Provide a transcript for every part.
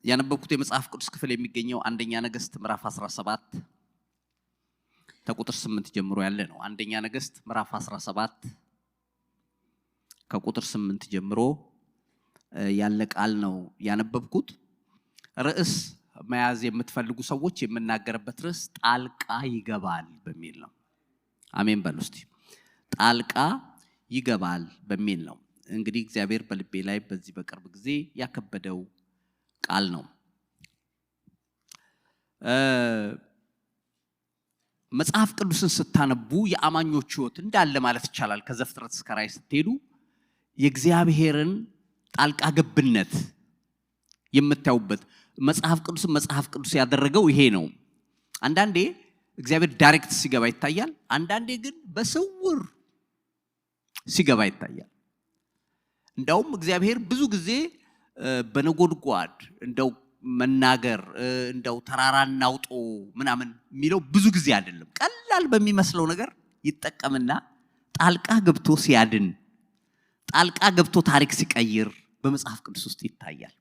ያነበብኩት የመጽሐፍ ቅዱስ ክፍል የሚገኘው አንደኛ ነገሥት ምዕራፍ 17 ከቁጥር 8 ጀምሮ ያለ ነው። አንደኛ ነገሥት ምዕራፍ 17 ከቁጥር 8 ጀምሮ ያለ ቃል ነው ያነበብኩት። ርዕስ መያዝ የምትፈልጉ ሰዎች የምናገርበት ርዕስ ጣልቃ ይገባል በሚል ነው። አሜን በሉ እስቲ። ጣልቃ ይገባል በሚል ነው። እንግዲህ እግዚአብሔር በልቤ ላይ በዚህ በቅርብ ጊዜ ያከበደው ቃል ነው። መጽሐፍ ቅዱስን ስታነቡ የአማኞች ሕይወት እንዳለ ማለት ይቻላል ከዘፍጥረት እስከ ራዕይ ስትሄዱ የእግዚአብሔርን ጣልቃ ገብነት የምታዩበት መጽሐፍ ቅዱስ ያደረገው ይሄ ነው። አንዳንዴ እግዚአብሔር ዳይሬክት ሲገባ ይታያል፣ አንዳንዴ ግን በስውር ሲገባ ይታያል። እንደውም እግዚአብሔር ብዙ ጊዜ በነጎድጓድ እንደው መናገር እንደው ተራራን አውጦ ምናምን የሚለው ብዙ ጊዜ አይደለም። ቀላል በሚመስለው ነገር ይጠቀምና ጣልቃ ገብቶ ሲያድን፣ ጣልቃ ገብቶ ታሪክ ሲቀይር በመጽሐፍ ቅዱስ ውስጥ ይታያል።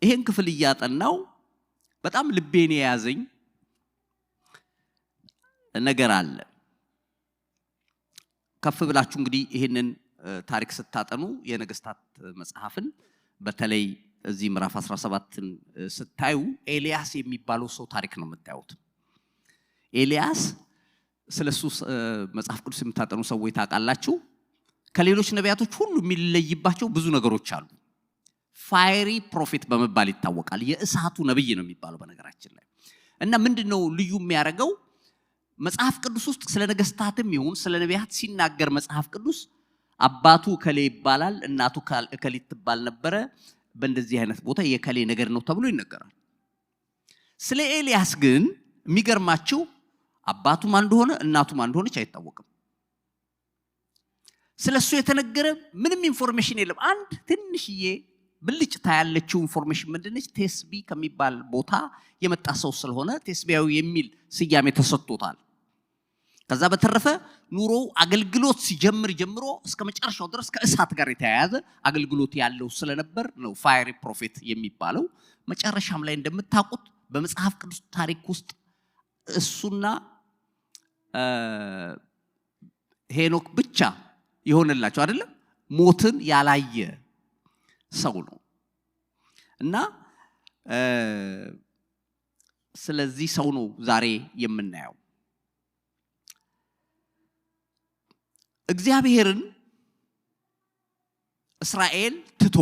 ይሄን ክፍል እያጠናው በጣም ልቤን የያዘኝ ነገር አለ። ከፍ ብላችሁ እንግዲህ ይሄንን ታሪክ ስታጠኑ የነገስታት መጽሐፍን በተለይ እዚህ ምዕራፍ 17ን ስታዩ ኤልያስ የሚባለው ሰው ታሪክ ነው የምታዩት። ኤልያስ ስለሱ መጽሐፍ ቅዱስ የምታጠኑ ሰዎች ታውቃላችሁ። ከሌሎች ነቢያቶች ሁሉ የሚለይባቸው ብዙ ነገሮች አሉ። ፋየሪ ፕሮፌት በመባል ይታወቃል። የእሳቱ ነብይ ነው የሚባለው በነገራችን ላይ። እና ምንድነው ልዩ የሚያደርገው? መጽሐፍ ቅዱስ ውስጥ ስለ ነገስታትም ይሁን ስለ ነቢያት ሲናገር መጽሐፍ ቅዱስ አባቱ ከሌ ይባላል፣ እናቱ ከሌ ትባል ነበረ፣ በእንደዚህ አይነት ቦታ የከሌ ነገር ነው ተብሎ ይነገራል። ስለ ኤልያስ ግን የሚገርማችሁ አባቱ ማን እንደሆነ እናቱ ማን እንደሆነች አይታወቅም። ስለሱ የተነገረ ምንም ኢንፎርሜሽን የለም። አንድ ትንሽዬ ብልጭታ ያለችው ኢንፎርሜሽን ምንድነች? ቴስቢ ከሚባል ቦታ የመጣ ሰው ስለሆነ ቴስቢያዊ የሚል ስያሜ ተሰጥቶታል። ከዛ በተረፈ ኑሮ አገልግሎት ሲጀምር ጀምሮ እስከ መጨረሻው ድረስ ከእሳት ጋር የተያያዘ አገልግሎት ያለው ስለነበር ነው ፋየሪ ፕሮፌት የሚባለው። መጨረሻም ላይ እንደምታውቁት በመጽሐፍ ቅዱስ ታሪክ ውስጥ እሱና ሄኖክ ብቻ ይሆንላቸው አይደለም፣ ሞትን ያላየ ሰው ነው። እና ስለዚህ ሰው ነው ዛሬ የምናየው። እግዚአብሔርን እስራኤል ትቶ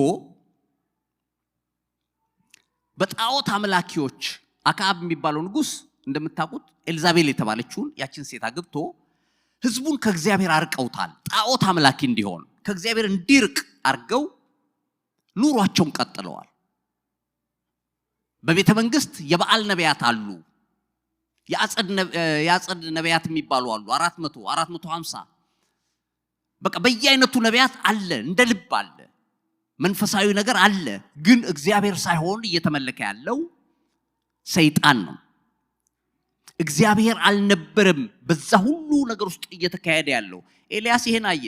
በጣዖት አምላኪዎች አክዓብ የሚባለው ንጉስ እንደምታውቁት ኤልዛቤል የተባለችውን ያችን ሴት አግብቶ ህዝቡን ከእግዚአብሔር አርቀውታል። ጣዖት አምላኪ እንዲሆን ከእግዚአብሔር እንዲርቅ አርገው ኑሯቸውን ቀጥለዋል። በቤተ መንግስት የበዓል ነቢያት አሉ፣ የአጸድ ነቢያት የሚባሉ አሉ። 450 በቃ በየአይነቱ ነቢያት አለ፣ እንደ ልብ አለ፣ መንፈሳዊ ነገር አለ። ግን እግዚአብሔር ሳይሆን እየተመለከ ያለው ሰይጣን ነው። እግዚአብሔር አልነበረም በዛ ሁሉ ነገር ውስጥ እየተካሄደ ያለው። ኤልያስ ይሄን አየ።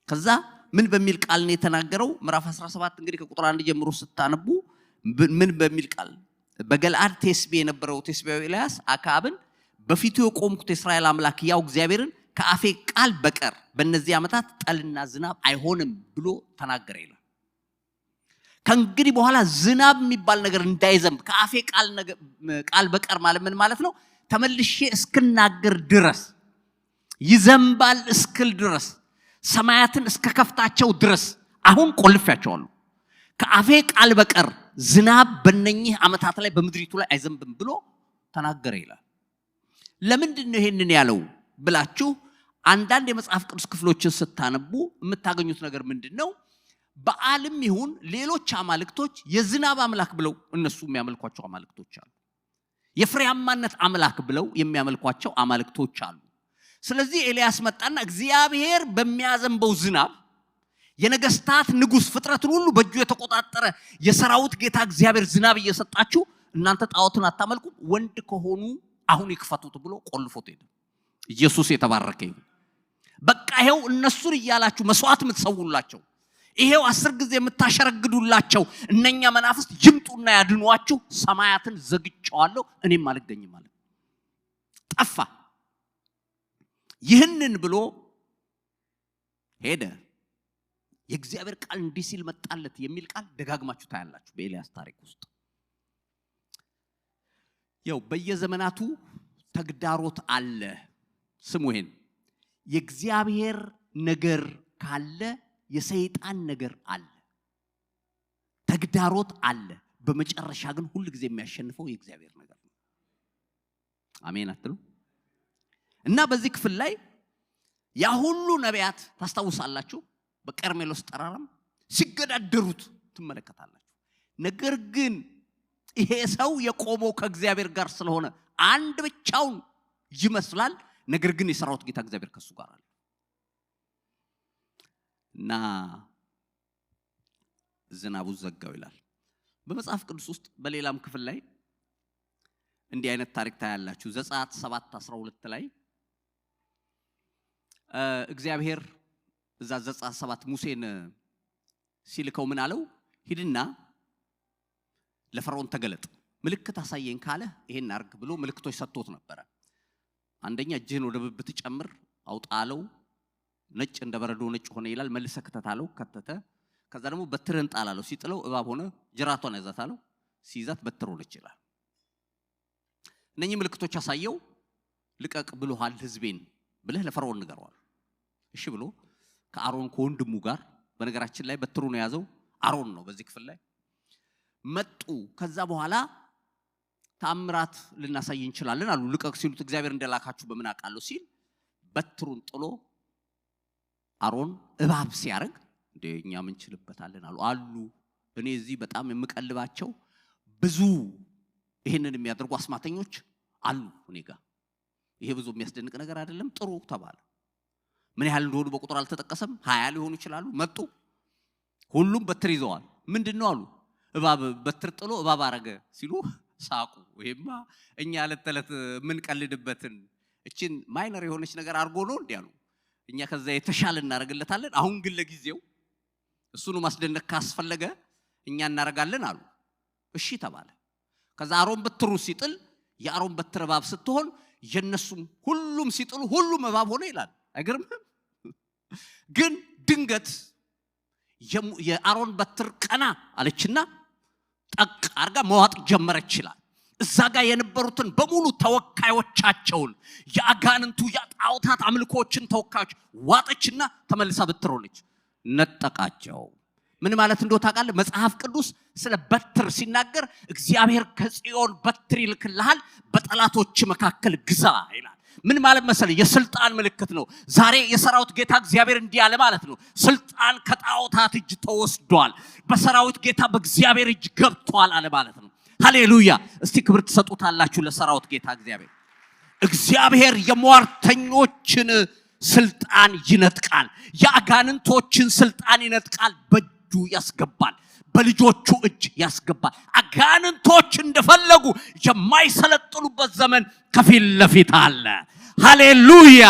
ከዛ ምን በሚል ቃል ነው የተናገረው? ምዕራፍ 17 እንግዲህ ከቁጥር 1 ጀምሮ ስታነቡ ምን በሚል ቃል? በገለዓድ ቴስቢ የነበረው ቴስቢያዊ ኤልያስ አክዓብን በፊቱ የቆምኩት የእስራኤል አምላክ ያው እግዚአብሔርን ከአፌ ቃል በቀር በእነዚህ ዓመታት ጠልና ዝናብ አይሆንም ብሎ ተናገረ ይላል። ከእንግዲህ በኋላ ዝናብ የሚባል ነገር እንዳይዘንብ ከአፌ ቃል በቀር ማለት ምን ማለት ነው? ተመልሼ እስክናገር ድረስ ይዘንባል እስክል ድረስ ሰማያትን እስከ ከፍታቸው ድረስ አሁን ቆልፌያቸዋለሁ። ከአፌ ቃል በቀር ዝናብ በእነኚህ ዓመታት ላይ በምድሪቱ ላይ አይዘንብም ብሎ ተናገረ ይላል። ለምንድን ነው ይሄንን ያለው ብላችሁ አንዳንድ የመጽሐፍ ቅዱስ ክፍሎችን ስታነቡ የምታገኙት ነገር ምንድነው? በዓልም ይሁን ሌሎች አማልክቶች የዝናብ አምላክ ብለው እነሱ የሚያመልኳቸው አማልክቶች አሉ። የፍሬያማነት አምላክ ብለው የሚያመልኳቸው አማልክቶች አሉ። ስለዚህ ኤልያስ መጣና እግዚአብሔር በሚያዘንበው ዝናብ የነገስታት ንጉስ ፍጥረትን ሁሉ በእጁ የተቆጣጠረ የሰራዊት ጌታ እግዚአብሔር ዝናብ እየሰጣችሁ እናንተ ጣዖትን አታመልኩ፣ ወንድ ከሆኑ አሁን ይክፈቱት ብሎ ቆልፎት ሄደ። ኢየሱስ የተባረከ ይሁን። በቃ ይሄው እነሱን እያላችሁ መስዋዕት የምትሰውላቸው ይሄው 10 ጊዜ የምታሸረግዱላቸው እነኛ መናፍስት ይምጡና ያድኗችሁ ሰማያትን ዘግጫዋለሁ እኔም አልገኝም ማለት ጠፋ ይህንን ብሎ ሄደ የእግዚአብሔር ቃል እንዲህ ሲል መጣለት የሚል ቃል ደጋግማችሁ ታያላችሁ በኤልያስ ታሪክ ውስጥ ያው በየዘመናቱ ተግዳሮት አለ ስሙ ይሄን የእግዚአብሔር ነገር ካለ የሰይጣን ነገር አለ ተግዳሮት አለ በመጨረሻ ግን ሁሉ ጊዜ የሚያሸንፈው የእግዚአብሔር ነገር ነው አሜን አትሉ እና በዚህ ክፍል ላይ ያ ሁሉ ነቢያት ታስታውሳላችሁ በቀርሜሎስ ተራራም ሲገዳደሩት ትመለከታላችሁ ነገር ግን ይሄ ሰው የቆመው ከእግዚአብሔር ጋር ስለሆነ አንድ ብቻውን ይመስላል ነገር ግን የሰራዊት ጌታ እግዚአብሔር ከሱ ጋር አለ እና ዝናቡ ዘጋው ይላል በመጽሐፍ ቅዱስ ውስጥ በሌላም ክፍል ላይ እንዲህ አይነት ታሪክ ታያላችሁ ዘጸአት 7:12 ላይ እግዚአብሔር እዛ ዘጸአት 7 ሙሴን ሲልከው ምን አለው ሂድና ለፈርዖን ተገለጥ ምልክት አሳየኝ ካለ ይሄን አርግ ብሎ ምልክቶች ሰጥቶት ነበር አንደኛ እጅህን ወደ ብብት ጨምር አውጣለው ነጭ እንደበረዶ ነጭ ሆነ ይላል መልሰ ከተታለው ከተተ ከዛ ደግሞ በትርን ጣላለው ሲጥለው እባብ ሆነ ጅራቷን ያዛታለው ሲይዛት በትር ሆነች ይላል እነኚህ ምልክቶች አሳየው ልቀቅ ብሎሃል ህዝቤን ብለህ ለፈርዖን ንገረዋል እሺ ብሎ ከአሮን ከወንድሙ ጋር በነገራችን ላይ በትሩ ነው ያዘው አሮን ነው በዚህ ክፍል ላይ መጡ ከዛ በኋላ ታምራት ልናሳይ እንችላለን አሉ ልቀቅ ሲሉት እግዚአብሔር እንደላካችሁ በምን አቃለው ሲል በትሩን ጥሎ አሮን እባብ ሲያረግ እንደኛ ምን እንችልበታለን አሉ እኔ እዚህ በጣም የምቀልባቸው ብዙ ይሄንን የሚያደርጉ አስማተኞች አሉ እኔ ጋር ይሄ ብዙ የሚያስደንቅ ነገር አይደለም ጥሩ ተባለ ምን ያህል እንደሆኑ በቁጥር አልተጠቀሰም 20 ሊሆኑ ይችላሉ መጡ ሁሉም በትር ይዘዋል ምንድነው አሉ እባብ በትር ጥሎ እባብ አረገ ሲሉ ሳቁ ወይማ እኛ ለተለት ምን ቀልድበትን እቺን ማይነር የሆነች ነገር አርጎ ነው እንዲያሉ እኛ ከዛ የተሻለ እናረጋለታለን አሁን ግን ለጊዜው እሱኑ ማስደነቅ ካስፈለገ እኛ እናረጋለን አሉ እሺ ተባለ ከዛ አሮን በትሩ ሲጥል የአሮን በትር እባብ ስትሆን የነሱም ሁሉም ሲጥሉ ሁሉም እባብ ሆነ ይላል አይገርምም ግን ድንገት የአሮን በትር ቀና አለችና ጠቅ አርጋ መዋጥ ጀመረች ይላል እዛ ጋር የነበሩትን በሙሉ ተወካዮቻቸውን ያጋንንቱ ያጣውታት አምልኮችን ተወካዮች ዋጠችና ተመልሳ በትር ሆነች ነጠቃቸው ምን ማለት እንደው ታውቃለህ መጽሐፍ ቅዱስ ስለ በትር ሲናገር እግዚአብሔር ከጽዮን በትር ይልክልሃል በጠላቶች መካከል ግዛ ይላል ምን ማለት መሰለ የስልጣን ምልክት ነው ዛሬ የሰራዊት ጌታ እግዚአብሔር እንዲህ ያለ ማለት ነው ስልጣን ከጣውታት እጅ ተወስዷል በሰራዊት ጌታ በእግዚአብሔር እጅ ገብቷል አለ ማለት ነው ሃሌሉያ እስቲ ክብር ተሰጡታላችሁ ለሰራዊት ጌታ እግዚአብሔር የሟርተኞችን ስልጣን ይነጥቃል ያጋንንቶችን ስልጣን ይነጥቃል በእጁ ያስገባል በልጆቹ እጅ ያስገባል አጋንንቶች እንደፈለጉ የማይሰለጥኑበት ዘመን ከፊት ለፊት አለ ሃሌሉያ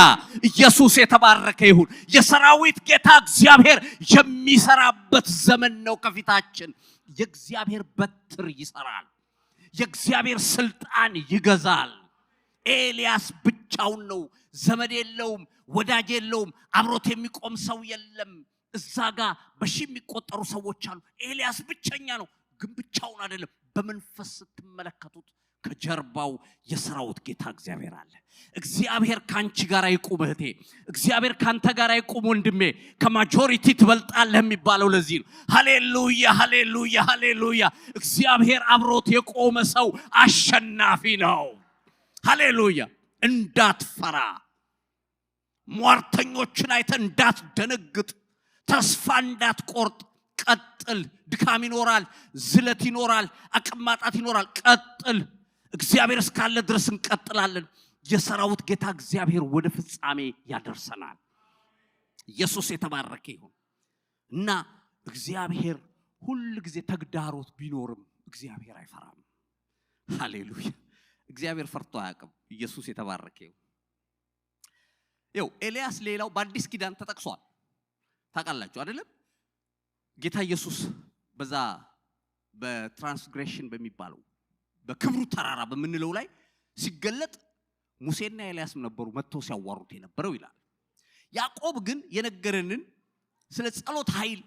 ኢየሱስ የተባረከ ይሁን የሰራዊት ጌታ እግዚአብሔር የሚሰራበት ዘመን ነው ከፊታችን የእግዚአብሔር በትር ይሰራል የእግዚአብሔር ስልጣን ይገዛል ኤልያስ ብቻውን ነው ዘመድ የለውም ወዳጅ የለውም አብሮት የሚቆም ሰው የለም እዛ ጋር በሺ የሚቆጠሩ ሰዎች አሉ ኤልያስ ብቸኛ ነው ግን ብቻውን አይደለም በመንፈስ ስትመለከቱት ከጀርባው የሰራዊት ጌታ እግዚአብሔር አለ እግዚአብሔር ካንቺ ጋር ይቆም እህቴ እግዚአብሔር ካንተ ጋር ይቆም ወንድሜ ከማጆሪቲ ትበልጣለህ የሚባለው ለዚህ ነው ሃሌሉያ ሃሌሉያ ሃሌሉያ እግዚአብሔር አብሮት የቆመ ሰው አሸናፊ ነው ሃሌሉያ እንዳትፈራ ሟርተኞችን አይተህ እንዳትደነግጥ ተስፋ እንዳትቆርጥ ቀጥል ድካም ይኖራል ዝለት ይኖራል አቅማጣት ይኖራል ቀጥል እግዚአብሔር እስካለ ድረስ እንቀጥላለን የሰራዊት ጌታ እግዚአብሔር ወደ ፍጻሜ ያደርሰናል ኢየሱስ የተባረከ ይሁን እና እግዚአብሔር ሁሉ ጊዜ ተግዳሮት ቢኖርም እግዚአብሔር አይፈራም ሃሌሉያ እግዚአብሔር ፈርቶ አያውቅም ኢየሱስ የተባረከ ይሁን ኤልያስ ሌላው በአዲስ ኪዳን ተጠቅሷል ታውቃላችሁ አይደለም ጌታ ኢየሱስ በዛ በትራንስግሬሽን በሚባለው በክብሩ ተራራ በምንለው ላይ ሲገለጥ ሙሴና ኤልያስም ነበሩ መጥተው ሲያዋሩት የነበረው ይላል። ያዕቆብ ግን የነገረንን ስለ ጸሎት ኃይል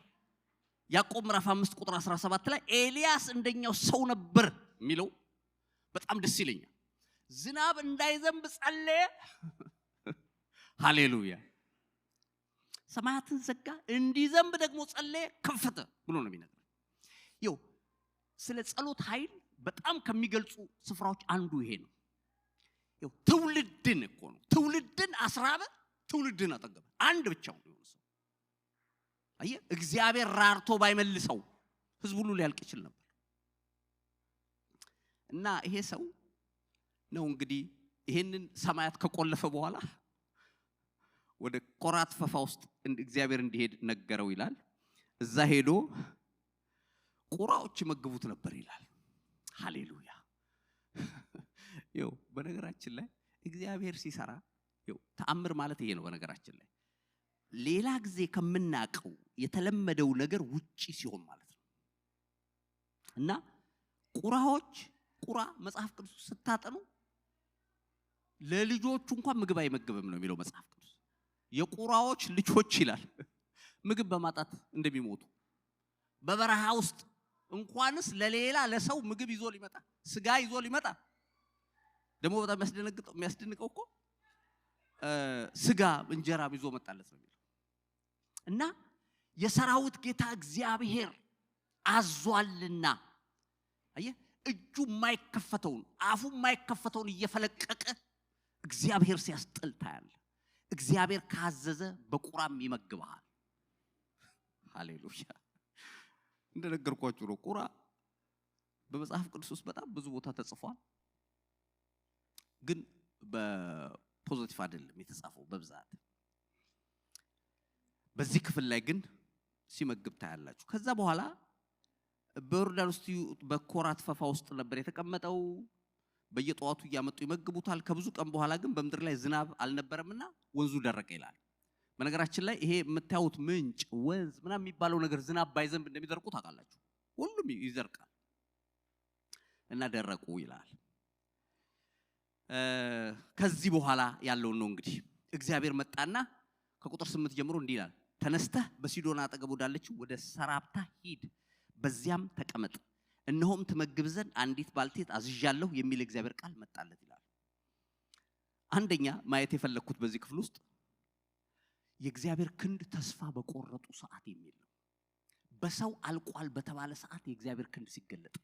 ያዕቆብ ምዕራፍ 5 ቁጥር 17 ላይ ኤልያስ እንደኛው ሰው ነበር የሚለው በጣም ደስ ይለኛል። ዝናብ እንዳይዘንብ ጸለየ። ሃሌሉያ። ሰማያትን ዘጋ፣ እንዲዘንብ ደግሞ ጸለየ፣ ከፈተ ብሎ ነው የሚነግረን። ይኸው ስለ ጸሎት ኃይል በጣም ከሚገልጹ ስፍራዎች አንዱ ይሄ ነው። ይኸው ትውልድን እኮ ነው፣ ትውልድን አስራበ፣ ትውልድን አጠገበ። አንድ ብቻው ነው ሰው። አየህ፣ እግዚአብሔር ራርቶ ባይመልሰው ህዝብ ሁሉ ሊያልቅ ይችል ነበር። እና ይሄ ሰው ነው እንግዲህ ይሄንን ሰማያት ከቆለፈ በኋላ ወደ ቆራት ፈፋ ውስጥ እግዚአብሔር እንዲሄድ ነገረው ይላል። እዛ ሄዶ ቁራዎች ይመግቡት ነበር ይላል። ሃሌሉያ። ይኸው በነገራችን ላይ እግዚአብሔር ሲሰራ ይኸው ተአምር ማለት ይሄ ነው። በነገራችን ላይ ሌላ ጊዜ ከምናቀው የተለመደው ነገር ውጪ ሲሆን ማለት ነው። እና ቁራ መጽሐፍ ቅዱስ ስታጠኑ ለልጆቹ እንኳን ምግብ አይመግብም ነው የሚለው መጽሐፍ ቅዱስ። የቁራዎች ልጆች ይላል ምግብ በማጣት እንደሚሞቱ በበረሃ ውስጥ እንኳንስ ለሌላ ለሰው ምግብ ይዞ ሊመጣ ስጋ ይዞ ሊመጣ ደግሞ በጣም የሚያስደንቀው እኮ ስጋ እንጀራ ይዞ መጣለት ነው የሚለው። እና የሰራዊት ጌታ እግዚአብሔር አዟልና አየህ፣ እጁ የማይከፈተውን አፉ የማይከፈተውን እየፈለቀቀ እግዚአብሔር ሲያስጥል ታያለህ። እግዚአብሔር ካዘዘ በቁራም ይመግባል። ሃሌሉያ። እንደነገርኳችሁ ነው። ቁራ በመጽሐፍ ቅዱስ ውስጥ በጣም ብዙ ቦታ ተጽፏል፣ ግን በፖዚቲቭ አይደለም የተጻፈው በብዛት። በዚህ ክፍል ላይ ግን ሲመግብ ታያላችሁ። ከዛ በኋላ በዮርዳኖስ በኮራት ፈፋ ውስጥ ነበር የተቀመጠው። በየጠዋቱ እያመጡ ይመግቡታል። ከብዙ ቀን በኋላ ግን በምድር ላይ ዝናብ አልነበረምና ወንዙ ደረቀ ይላል። በነገራችን ላይ ይሄ የምታዩት ምንጭ ወንዝ ምናምን የሚባለው ነገር ዝናብ ባይዘንብ እንደሚደርቁ ታውቃላችሁ። ሁሉም ይዘርቃል እና ደረቁ ይላል። ከዚህ በኋላ ያለው ነው እንግዲህ እግዚአብሔር መጣና ከቁጥር 8 ጀምሮ እንዲህ ይላል፣ ተነስተህ በሲዶና አጠገብ ወዳለችው ወደ ሰራፕታ ሂድ፣ በዚያም ተቀመጥ፣ እነሆም ትመግብ ዘንድ አንዲት ባልቴት አዝዣለሁ የሚል እግዚአብሔር ቃል መጣለት ይላል። አንደኛ ማየት የፈለኩት በዚህ ክፍል ውስጥ የእግዚአብሔር ክንድ ተስፋ በቆረጡ ሰዓት የሚል ነው። በሰው አልቋል በተባለ ሰዓት የእግዚአብሔር ክንድ ሲገለጥ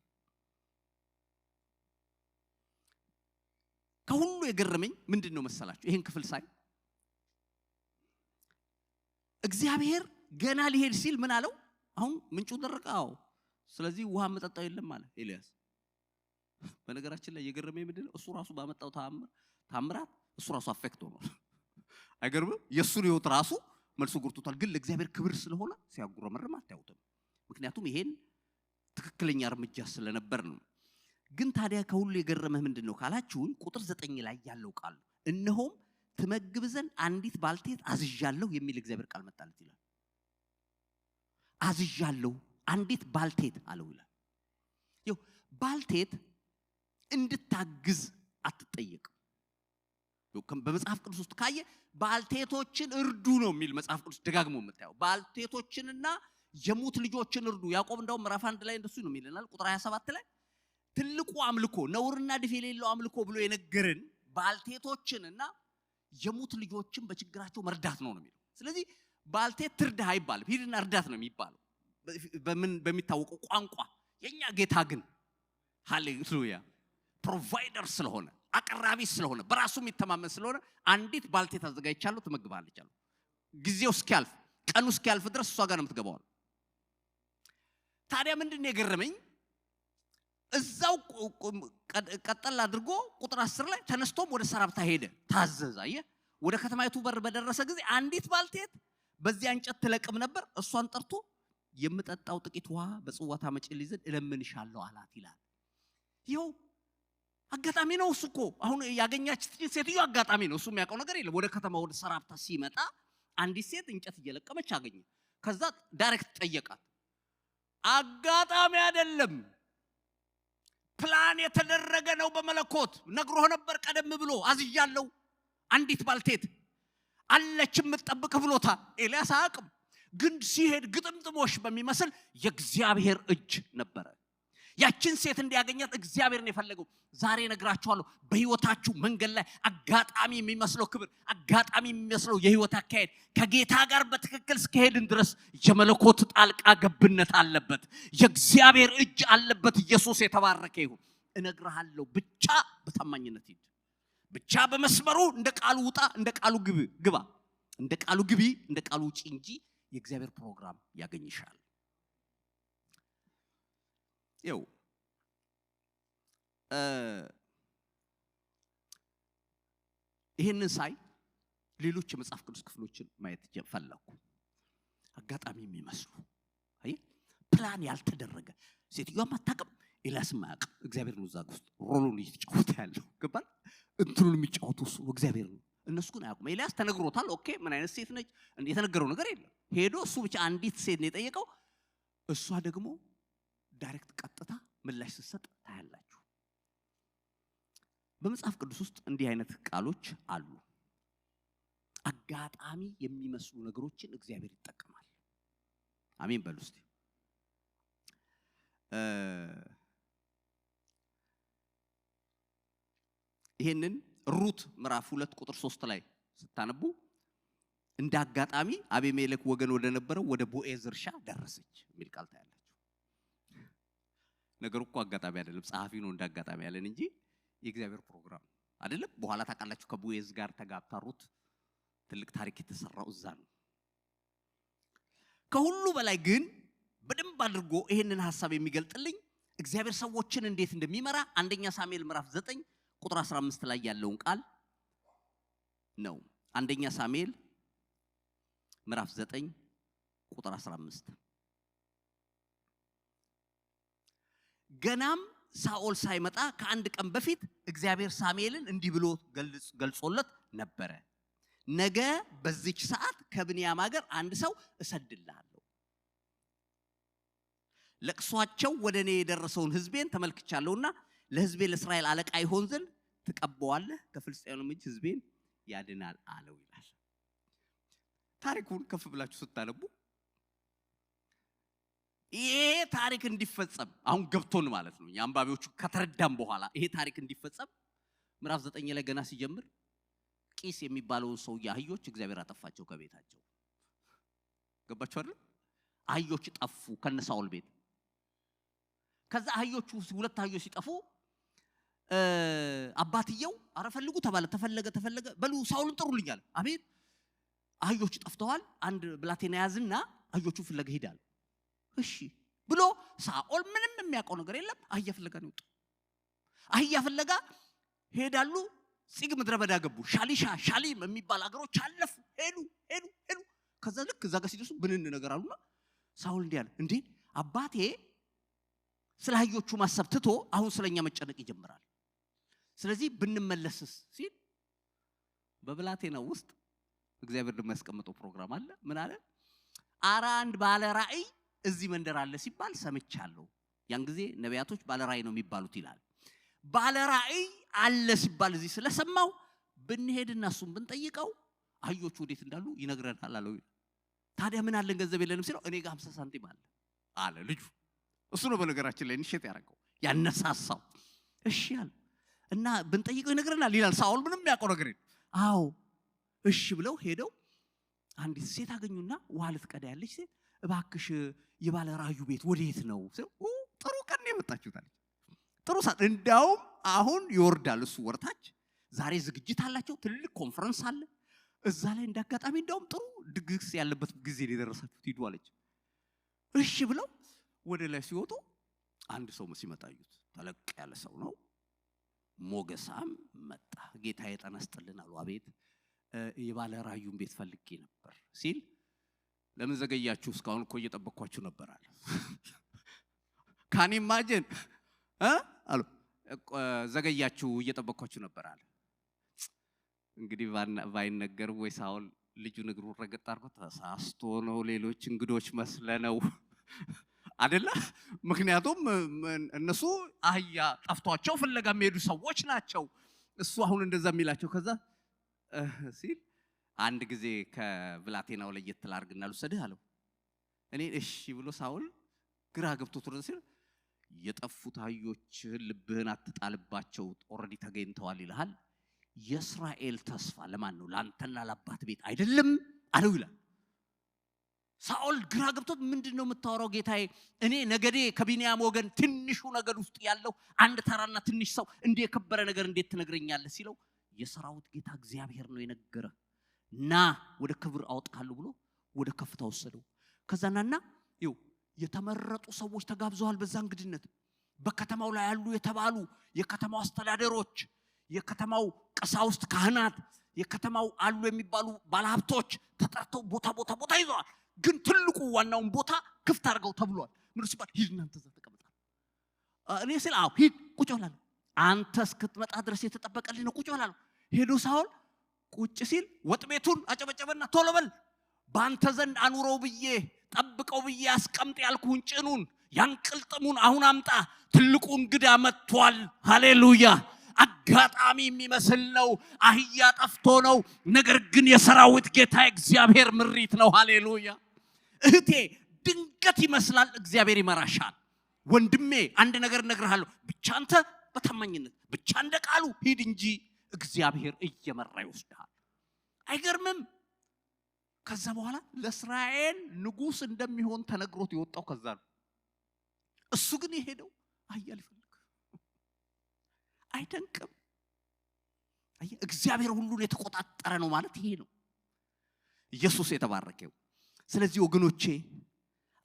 ከሁሉ የገረመኝ ምንድነው መሰላችሁ? ይሄን ክፍል ሳይ እግዚአብሔር ገና ሊሄድ ሲል ምን አለው? አሁን ምንጩ ደረቀው፣ ስለዚህ ውሃ መጠጣው የለም ማለት ኤልያስ። በነገራችን ላይ የገረመኝ ምንድነው? እሱ ራሱ ባመጣው ታምራት እሱ ራሱ አፌክት ሆኗል። አይገርምም? የሱን ህይወት ራሱ መልሶ ጉርቶታል። ግን ለእግዚአብሔር ክብር ስለሆነ ሲያጉረመርም አታዩትም። ምክንያቱም ይሄን ትክክለኛ እርምጃ ስለነበር ነው። ግን ታዲያ ከሁሉ የገረመህ ምንድነው ካላችሁን ቁጥር 9 ላይ ያለው ቃል እነሆም ትመግብ ዘንድ አንዲት ባልቴት አዝዣለሁ የሚል እግዚአብሔር ቃል መጣለት ይላል። አዝዣለሁ አንዲት ባልቴት አለው ይላል። ይኸው ባልቴት እንድታግዝ አትጠየቅም። በመጽሐፍ ቅዱስ ውስጥ ካየ ባልቴቶችን እርዱ ነው የሚል መጽሐፍ ቅዱስ ደጋግሞ የምታየው። ባልቴቶችንና የሙት ልጆችን እርዱ። ያዕቆብ እንደውም ምዕራፍ 1 ላይ እንደሱ ነው የሚልናል። ቁጥር 27 ላይ ትልቁ አምልኮ ነውርና ድፍ የሌለው አምልኮ ብሎ የነገረን ባልቴቶችንና የሙት ልጆችን በችግራቸው መርዳት ነው የሚለው። ስለዚህ ባልቴት ትርዳ አይባልም፣ ሂድና እርዳት ነው የሚባለው በሚታወቀው ቋንቋ። የኛ ጌታ ግን ሃሌሉያ ፕሮቫይደር ስለሆነ አቀራቢ ስለሆነ በራሱ የሚተማመን ስለሆነ አንዲት ባልቴት አዘጋጅቻለሁ ትመግባለች አለው። ጊዜው እስኪያልፍ ቀኑ እስኪያልፍ ድረስ እሷ ጋር ነው የምትገባው። ታዲያ ምንድነው የገረመኝ? እዛው ቀጠል አድርጎ ቁጥር 10 ላይ ተነስቶም ወደ ሰራፕታ ሄደ፣ ታዘዘ። አየህ፣ ወደ ከተማይቱ በር በደረሰ ጊዜ አንዲት ባልቴት በዚያ እንጨት ትለቅም ነበር። እሷን ጠርቶ የምጠጣው ጥቂት ውሃ በጽዋ ታመጪልኝ ዘንድ እለምንሻለሁ አላት ይላል። ይኸው አጋጣሚ ነው። እሱ እኮ አሁን ያገኛች ሴትዮ አጋጣሚ ነው። እሱ የሚያውቀው ነገር የለም። ወደ ከተማ ወደ ሰራፕታ ሲመጣ አንዲት ሴት እንጨት እየለቀመች አገኘ። ከዛ ዳይሬክት ጠየቃት። አጋጣሚ አይደለም ፕላን የተደረገ ነው በመለኮት ነግሮህ ነበር ቀደም ብሎ አዝያለሁ አንዲት ባልቴት አለች የምትጠብቅ ብሎታ ኤልያስ አያውቅም ግን ሲሄድ ግጥምጥሞሽ በሚመስል የእግዚአብሔር እጅ ነበረ ያችን ሴት እንዲያገኛት እግዚአብሔርን የፈለገው ዛሬ ነግራችኋለሁ በህይወታችሁ መንገድ ላይ አጋጣሚ የሚመስለው ክብር አጋጣሚ የሚመስለው የህይወት አካሄድ ከጌታ ጋር በትክክል እስከሄድን ድረስ የመለኮት ጣልቃ ገብነት አለበት የእግዚአብሔር እጅ አለበት ኢየሱስ የተባረከ ይሁን እነግርሃለሁ ብቻ በታማኝነት ሂድ ብቻ በመስመሩ እንደ ቃሉ ውጣ እንደ ቃሉ ግባ እንደ ቃሉ ግቢ እንደ ቃሉ ውጪ እንጂ የእግዚአብሔር ፕሮግራም ያገኝሻል ይው ይሄንን ሳይ ሌሎች የመጽሐፍ ቅዱስ ክፍሎችን ማየት ፈለኩ አጋጣሚ የሚመስሉ አይ ፕላን ያልተደረገ ሴትዮዋ ማታቀም ኤልያስም ማያውቅ እግዚአብሔር ነው ዛግ ውስጥ ሮሉን እየተጫወተ ያለው ገባል እንትኑን የሚጫወተው እሱ እግዚአብሔር ነው እነሱ ግን አያውቁም ኤልያስ ተነግሮታል ኦኬ ምን አይነት ሴት ነች የተነገረው ነገር የለም ሄዶ እሱ ብቻ አንዲት ሴት ነው የጠየቀው እሷ ደግሞ ዳይሬክት ቀጥታ ምላሽ ስትሰጥ ታያላችሁ በመጽሐፍ ቅዱስ ውስጥ እንዲህ አይነት ቃሎች አሉ አጋጣሚ የሚመስሉ ነገሮችን እግዚአብሔር ይጠቀማል አሜን በሉ እስቲ ይሄንን ሩት ምዕራፍ 2 ቁጥር 3 ላይ ስታነቡ እንደ አጋጣሚ አቤሜሌክ ወገን ወደ ነበረው ወደ ቦዔዝ እርሻ ደረሰች የሚል ቃል ታያላችሁ ነገሩ እኮ አጋጣሚ አይደለም ጸሐፊው ነው እንደ አጋጣሚ ያለን እንጂ የእግዚአብሔር ፕሮግራም አይደለም በኋላ ታውቃላችሁ ከቦዔዝ ጋር ተጋብታ ሩት ትልቅ ታሪክ የተሰራው እዛ ነው ከሁሉ በላይ ግን በደንብ አድርጎ ይሄንን ሐሳብ የሚገልጥልኝ እግዚአብሔር ሰዎችን እንዴት እንደሚመራ አንደኛ ሳሙኤል ምዕራፍ 9 ቁጥር 15 ላይ ያለውን ቃል ነው አንደኛ ሳሙኤል ምዕራፍ 9 ቁጥር 15 ገናም ሳኦል ሳይመጣ ከአንድ ቀን በፊት እግዚአብሔር ሳሙኤልን እንዲህ ብሎ ገልጾለት ነበር ነገ በዚች ሰዓት ከብንያም ሀገር አንድ ሰው እሰድልሃለሁ ለቅሷቸው ወደኔ የደረሰውን ህዝቤን ተመልክቻለሁና ለህዝቤ ለእስራኤል አለቃ ይሆን ዘንድ ተቀበዋለህ ከፍልስጤም እጅ ህዝቤን ያድናል አለው ይላል ታሪኩን ከፍ ብላችሁ ስታነቡ ይሄ ታሪክ እንዲፈጸም አሁን ገብቶን ማለት ነው ያንባቢዎቹ ከተረዳም በኋላ ይሄ ታሪክ እንዲፈጸም ምዕራፍ 9 ላይ ገና ሲጀምር ቂስ የሚባለውን ሰው ያህዮች እግዚአብሔር አጠፋቸው ከቤታቸው ገባችሁ አይደል አህዮች ጠፉ ከነሳኦል ቤት ከዛ አህዮቹ ሁለት አህዮች ሲጠፉ አባትየው አረፈልጉ ተፈለገ በሉ ሳኦልን ጥሩልኝ አለ አቤት አህዮች ጠፍተዋል አንድ ብላቴና ያዝና አህዮቹ ፍለጋ ሄዳል እሺ ብሎ ሳኦል ምንም የሚያውቀው ነገር የለም አህያ ፍለጋ ነው አህያ ፍለጋ ሄዳሉ ሲግ ምድረ በዳ ገቡ ሻሊም የሚባል አገሮች አለፉ ሄዱ ከዛ ልክ እዛ ጋር ሲደርሱ ብንን ነገር አሉና ሳኦል እንዲህ አለ እንዴ አባቴ ስለ አህዮቹ ማሰብ ትቶ አሁን ስለኛ መጨነቅ ይጀምራል ስለዚህ ብንመለስስ ሲል በብላቴናው ውስጥ እግዚአብሔር ደግሞ ያስቀመጠው ፕሮግራም አለ ምን አለ አንድ ባለ ራእይ እዚህ መንደር አለ ሲባል ሰምቻለሁ ያን ጊዜ ነቢያቶች ባለ ራእይ ነው የሚባሉት ይላል ባለ ራእይ አለ ሲባል እዚህ ስለሰማው ብንሄድና እሱን ብንጠይቀው አህዮቹ ወዴት እንዳሉ ይነግረናል አለው ታዲያ ምን አለን ገንዘብ የለንም ሲለው እኔ ጋር 50 ሳንቲም አለ ልጁ እሱ ነው በነገራችን ላይ ንሽት ያረጋው ያነሳሳው እሺ አለ እና ብንጠይቀው ይነግረናል ይላል ሳኦል ምንም ያውቀው ነገር የለም አዎ እሺ ብለው ሄደው አንዲት ሴት አገኙና ውሃ ልትቀዳ ያለች ሴት እባክሽ የባለ ራእዩ ቤት ወዴት ነው ጥሩ ቀን የመጣችሁት አለች ጥሩ ሰዓት እንዳውም አሁን ይወርዳል እሱ ወርታች ዛሬ ዝግጅት አላቸው ትልቅ ኮንፈረንስ አለ እዛ ላይ እንዳጋጣሚ እንዳውም ጥሩ ድግስ ያለበት ጊዜ ሊደረሳችሁት ሂዱ አለች እሺ ብለው ወደ ላይ ሲወጡ አንድ ሰው ሲመጣዩት ተለቅ ያለ ሰው ነው ሞገሳም መጣ ጌታዬ ተነስተልን አሉ አቤት የባለ ራእዩን ቤት ፈልጌ ነበር ሲል ለምን ዘገያችሁ እስካሁን እኮ እየጠበቅኳችሁ ነበር አለ ካን ኢማጂን አሉ ዘገያችሁ እየጠበቅኳችሁ ነበር አለ እንግዲህ ባይነገር ወይ ሳኦል ልጁ ንግሩ ረገጥ አድርጎ ተሳስቶ ነው ሌሎች እንግዶች መስለነው አይደለ? ምክንያቱም እነሱ አህያ ጠፍቷቸው ፍለጋ የሚሄዱ ሰዎች ናቸው። እሱ አሁን እንደዛ የሚላቸው ከዛ ሲል አንድ ጊዜ ከብላቴናው ለየት ላርግና ልውሰድህ አለው። እኔ እሺ ብሎ ሳውል ግራ ገብቶት ወደ ሲል የጠፉት አህዮችህን ልብህን አትጣልባቸው ኦሬዲ ተገኝተዋል ይልሃል። የእስራኤል ተስፋ ለማን ነው? ላንተና ለአባት ቤት አይደለም አለው ይላል። ሳኦል ግራ ገብቶት ምንድነው የምታወራው ጌታዬ? እኔ ነገዴ ከቢንያም ወገን ትንሹ ነገድ ውስጥ ያለው አንድ ተራና ትንሽ ሰው እንዴ የከበረ ነገር እንዴት ትነግረኛለህ ሲለው የሰራዊት ጌታ እግዚአብሔር ነው የነገረ እና ወደ ክብር አውጣለሁ ብሎ ወደ ከፍታ ወሰደው። ከዛናና ይው የተመረጡ ሰዎች ተጋብዘዋል። በዛ እንግድነት በከተማው ላይ ያሉ የተባሉ የከተማው አስተዳደሮች፣ የከተማው ቀሳውስት፣ ካህናት፣ የከተማው አሉ የሚባሉ ባለሀብቶች ተጠርተው ቦታ ይዘዋል። ግን ትልቁ ዋናውን ቦታ ክፍት አድርገው ተብሏል። ምን ሲባል ሂድ እናንተ እዛ ተቀመጣ። እኔ ስለ ሂድ ቁጭ ብላለሁ። አንተ እስክትመጣ ድረስ የተጠበቀልህ ነው ቁጭ ብላለሁ። ሄዶ ሳውል ቁጭ ሲል ወጥ ቤቱን አጨበጨበና ቶሎ በል ባንተ ዘንድ አኑረው ብዬ ጠብቀው ብዬ አስቀምጥ ያልኩህን ጭኑን ያንቅልጥሙን አሁን አምጣ፣ ትልቁ እንግዳ መጥቷል። ሃሌሉያ። አጋጣሚ የሚመስል ነው፣ አህያ ጠፍቶ ነው። ነገር ግን የሰራዊት ጌታ እግዚአብሔር ምሪት ነው። ሃሌሉያ። እህቴ ድንገት ይመስላል፣ እግዚአብሔር ይመራሻል። ወንድሜ አንድ ነገር እነግርሃለሁ፣ ብቻ አንተ በታማኝነት ብቻ እንደ ቃሉ ሂድ እንጂ እግዚአብሔር እየመራ ይወስዳል። አይገርምም? ከዛ በኋላ ለእስራኤል ንጉስ እንደሚሆን ተነግሮት የወጣው ከዛ ነው። እሱ ግን የሄደው አህያ ሊፈልግ። አይደንቅም? እግዚአብሔር ሁሉን የተቆጣጠረ ነው ማለት ይሄ ነው። ኢየሱስ የተባረከው። ስለዚህ ወገኖቼ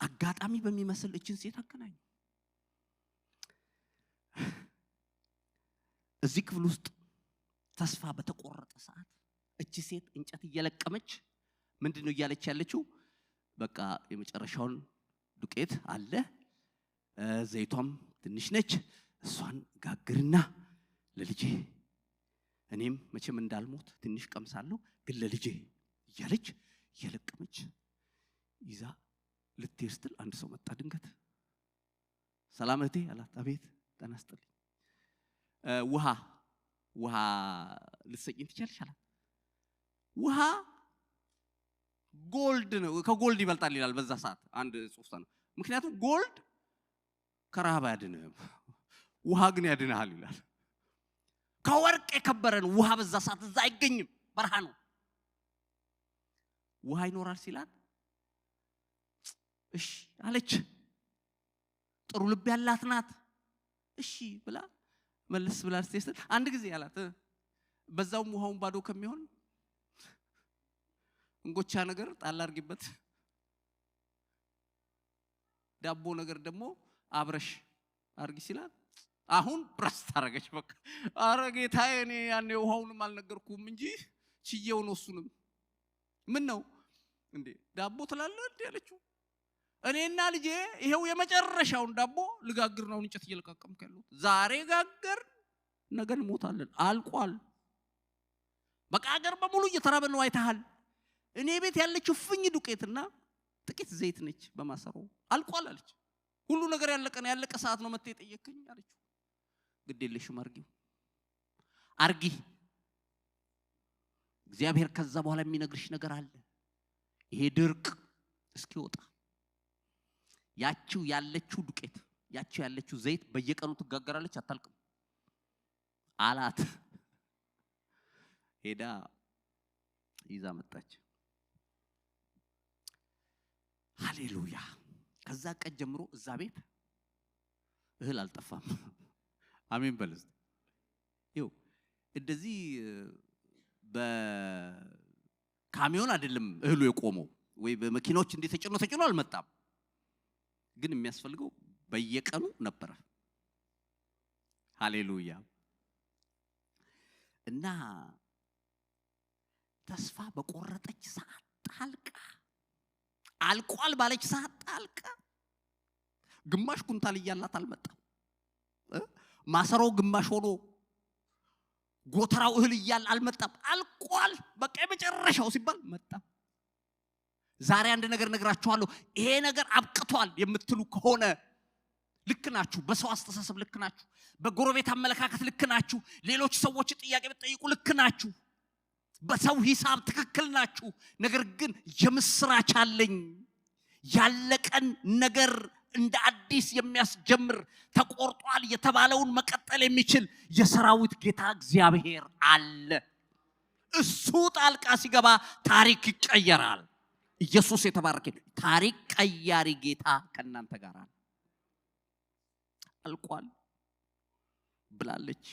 አጋጣሚ በሚመስል እችን ሴት አገናኙ። እዚህ ክፍል ውስጥ ተስፋ በተቆረጠ ሰዓት እቺ ሴት እንጨት እየለቀመች ምንድነው እያለች ያለችው? በቃ የመጨረሻውን ዱቄት አለ፣ ዘይቷም ትንሽ ነች፣ እሷን ጋግርና ለልጄ እኔም መቼም እንዳልሞት ትንሽ ቀምሳለሁ፣ ግን ለልጄ እያለች እየለቀመች ይዛ ልትሄድ ስትል አንድ ሰው መጣ ድንገት። ሰላም እህቴ አላት። አቤት ጤና ይስጥልኝ። ውሃ ልትሰጪኝ ትችያለሽ አላት። ውሃ ጎልድ ነው፣ ከጎልድ ይበልጣል ይላል በዛ ሰዓት አንድ ጽሑፍ ነው። ምክንያቱም ጎልድ ከረሃብ ያድንህም፣ ውሃ ግን ያድንሃል ይላል። ከወርቅ የከበረ ነው ውሃ። በዛ ሰዓት እዛ አይገኝም፣ በረሃ ነው። ውሃ ይኖራል ሲላት እሺ አለች። ጥሩ ልብ ያላት ናት። እሺ ብላ መልስ ብላ ስትል አንድ ጊዜ አላት፣ በዛውም ውሃውን ባዶ ከሚሆን እንጎቻ ነገር ጣል አድርጊበት፣ ዳቦ ነገር ደግሞ አብረሽ አድርጊ ሲላት አሁን ብራስ ታረገች። በቃ አረ ጌታዬ እኔ ያኔ ውሃውንም አልነገርኩም እንጂ ችየው ነው። እሱንም ምን ነው እንዴ ዳቦ ትላለህ እንዴ አለችው። እኔና ልጄ ይሄው የመጨረሻውን ዳቦ ልጋግር ነው እንጨት እየለቀቀምኩ ያለው። ዛሬ ጋገር ነገ እንሞታለን፣ አልቋል። በቃ ሀገር በሙሉ እየተራበ ነው አይተሃል። እኔ ቤት ያለችው ፍኝ ዱቄትና ጥቂት ዘይት ነች በማሰሮ፣ አልቋል አለች። ሁሉ ነገር ያለቀ ሰዓት ነው መጥተህ ጠየቅኝ አለችው። ግድ የለሽም አርጊ። እግዚአብሔር ከዛ በኋላ የሚነግርሽ ነገር አለ። ይሄ ድርቅ እስኪወጣ ያቺው ያለችው ዱቄት ያቺው ያለችው ዘይት በየቀኑ ትጋገራለች፣ አታልቅም አላት። ሄዳ ይዛ መጣች። ሃሌሉያ። ከዛ ቀን ጀምሮ እዛ ቤት እህል አልጠፋም። አሜን በለስ። ይው እንደዚህ በካሚዮን አይደለም እህሉ የቆመው ወይ በመኪናዎች እንደ ተጭኖ አልመጣም። ግን የሚያስፈልገው በየቀኑ ነበር። ሃሌሉያ። እና ተስፋ በቆረጠች ሰዓት ጣልቃ፣ አልቋል ባለች ሰዓት ጣልቃ። ግማሽ ኩንታል እያላት አልመጣም። ማሰሮ ግማሽ ሆኖ ጎተራው እህል እያለ አልመጣም። አልቋል በቃ የመጨረሻው ሲባል መጣ። ዛሬ አንድ ነገር ነግራችኋለሁ። ይሄ ነገር አብቅቷል የምትሉ ከሆነ ልክ ናችሁ። በሰው አስተሳሰብ ልክ ናችሁ። በጎረቤት አመለካከት ልክ ናችሁ። ሌሎች ሰዎች ጥያቄ ብትጠይቁ ልክ ናችሁ። በሰው ሂሳብ ትክክል ናችሁ። ነገር ግን የምስራች አለኝ። ያለቀን ነገር እንደ አዲስ የሚያስጀምር ተቆርጧል የተባለውን መቀጠል የሚችል የሰራዊት ጌታ እግዚአብሔር አለ። እሱ ጣልቃ ሲገባ ታሪክ ይቀየራል። ኢየሱስ የተባረከ። ታሪክ ቀያሪ ጌታ ከእናንተ ጋር አለ። አልቋል ብላለች።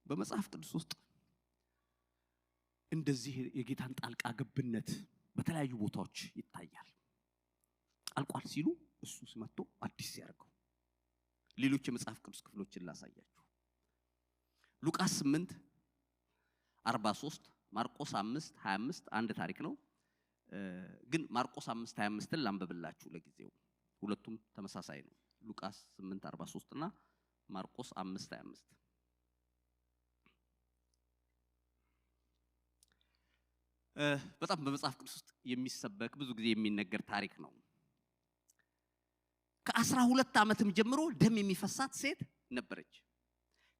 በመጽሐፍ ቅዱስ ውስጥ እንደዚህ የጌታን ጣልቃ ገብነት በተለያዩ ቦታዎች ይታያል። አልቋል ሲሉ እሱ መጥቶ አዲስ ያርገው። ሌሎች የመጽሐፍ ቅዱስ ክፍሎችን ላሳያችሁ። ሉቃስ 8:43 ማርቆስ 5:25 አንድ ታሪክ ነው። ግን ማርቆስ 5:25ን ላንብብላችሁ ለጊዜው። ሁለቱም ተመሳሳይ ነው። ሉቃስ 8:43 እና ማርቆስ 5:25 በጣም በመጽሐፍ ቅዱስ ውስጥ የሚሰበክ ብዙ ጊዜ የሚነገር ታሪክ ነው። ከ12 ዓመትም ጀምሮ ደም የሚፈሳት ሴት ነበረች።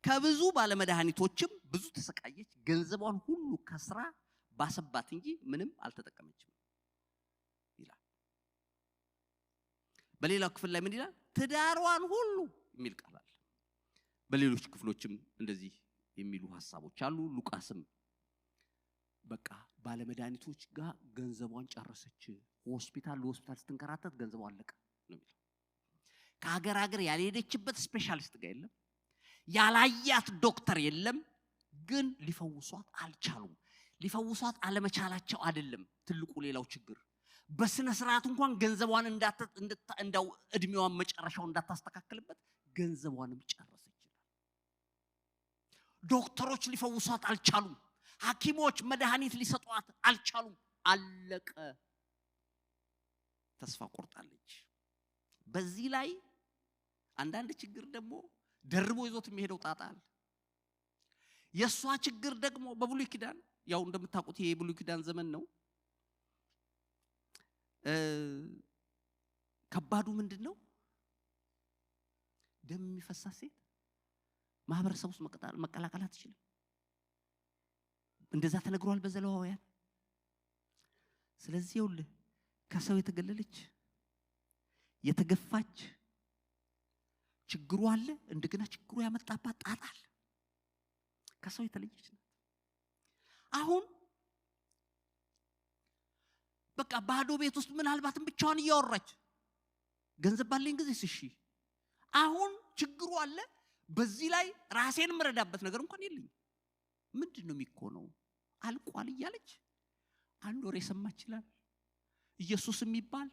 ከብዙ ባለመድኃኒቶችም ብዙ ተሰቃየች። ገንዘቧን ሁሉ ከስራ ባሰባት እንጂ ምንም አልተጠቀመችም ይላል። በሌላው ክፍል ላይ ምን ይላል? ትዳሯን ሁሉ የሚል ቃል አለ። በሌሎች ክፍሎችም እንደዚህ የሚሉ ሐሳቦች አሉ። ሉቃስም በቃ ባለመድኃኒቶች ጋር ገንዘቧን ጨረሰች። ሆስፒታል ለሆስፒታል ስትንከራተት ገንዘቧ አለቀ ነው የሚለው። ከሀገር ሀገር ያልሄደችበት ስፔሻሊስት ጋር የለም፣ ያላያት ዶክተር የለም። ግን ሊፈውሷት አልቻሉም። ሊፈውሷት አለመቻላቸው አይደለም ትልቁ ሌላው ችግር። በስነ ስርዓት እንኳን ገንዘቧን እንዳው እድሜዋን መጨረሻው እንዳታስተካክልበት ገንዘቧንም ጨረሰች። ዶክተሮች ሊፈውሷት አልቻሉም። ሐኪሞች መድኃኒት ሊሰጧት አልቻሉም። አለቀ። ተስፋ ቆርጣለች። በዚህ ላይ አንዳንድ ችግር ደግሞ ደርቦ ይዞት የሚሄደው ጣጣ አለ። የሷ ችግር ደግሞ በብሉይ ኪዳን ያው እንደምታውቁት ይሄ የብሉይ ኪዳን ዘመን ነው። ከባዱ ምንድነው? ደም የሚፈሳት ሴት ማህበረሰብ ውስጥ መቀላቀል አትችልም። እንደዛ ተነግሯል በዘሌዋውያን። ስለዚህ ይኸውልህ ከሰው የተገለለች የተገፋች ችግሩ አለ። እንደገና ችግሩ ያመጣባት ጣጣ አለ። ከሰው የተለየች ናት። አሁን በቃ ባዶ ቤት ውስጥ ምናልባትም ብቻዋን እያወራች ገንዘብ ባለኝ ጊዜ እሺ፣ አሁን ችግሩ አለ። በዚህ ላይ ራሴን መረዳበት ነገር እንኳን የለኝም። ምንድነው የሚኮነው? አልቋል እያለች አንድ ወሬ ሰማች ይላል። ኢየሱስ የሚባል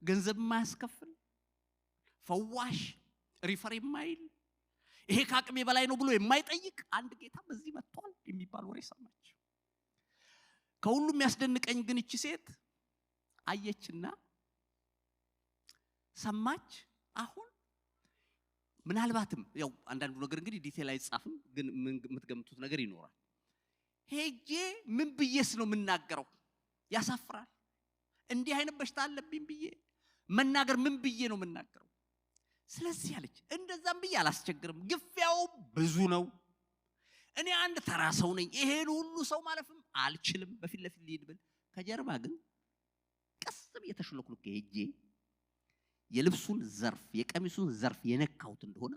ገንዘብ የማያስከፍል ፈዋሽ ሪፈር የማይል ይሄ ከአቅሜ በላይ ነው ብሎ የማይጠይቅ አንድ ጌታ በዚህ መጥቷል የሚባል ወሬ ሰማች። ከሁሉም ያስደንቀኝ ግን እቺ ሴት አየችና ሰማች። አሁን ምናልባትም ያው አንዳንዱ ነገር እንግዲህ ዲቴል አይጻፍም፣ ግን የምትገምቱት ነገር ይኖራል። ሄጄ ምን ብዬስ ነው የምናገረው? ያሳፍራል። እንዲህ አይነት በሽታ አለብኝ ብዬ መናገር ምን ብዬ ነው የምናገረው? ስለዚህ አለች እንደዛም ብዬ አላስቸግርም፣ ግፊያው ብዙ ነው። እኔ አንድ ተራ ሰው ነኝ። ይሄን ሁሉ ሰው ማለፍም አልችልም። በፊት ለፊት ልሂድ ብል ከጀርባ ግን ቀስ ብዬ ተሽሎክሎክ ሄጄ የልብሱን ዘርፍ የቀሚሱን ዘርፍ የነካውት እንደሆነ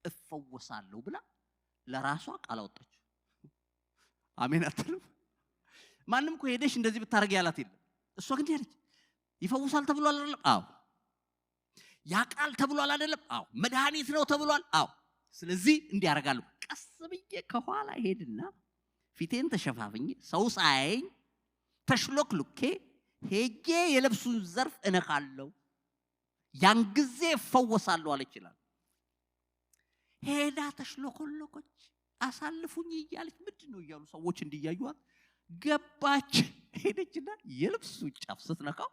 እፈወሳለሁ ብላ ለራሷ ቃል አወጣች። አሜን አትልም? ማንም እኮ ሄደሽ እንደዚህ ብታረጊ ያላት የለም። እሷ ግን ያለች ይፈውሳል ተብሏል አይደለም? አዎ። ያ ቃል ተብሏል አይደለም? አዎ። መድኃኒት ነው ተብሏል? አዎ። ስለዚህ እንዲህ ያደርጋለሁ። ቀስ ብዬ ከኋላ ሄድና ፊቴን ተሸፋፍኜ ሰው ሳያየኝ ተሽሎክልኬ ሄጄ የልብሱን ዘርፍ እነካለሁ፣ ያን ጊዜ እፈወሳለሁ አለች ይላል። ሄዳ ተሽሎኮለኮች አሳልፉኝ እያለች ምንድነው እያሉ ሰዎች እንዲያዩዋት ገባች። ሄደችና የልብሱ ጫፍ ስትነካው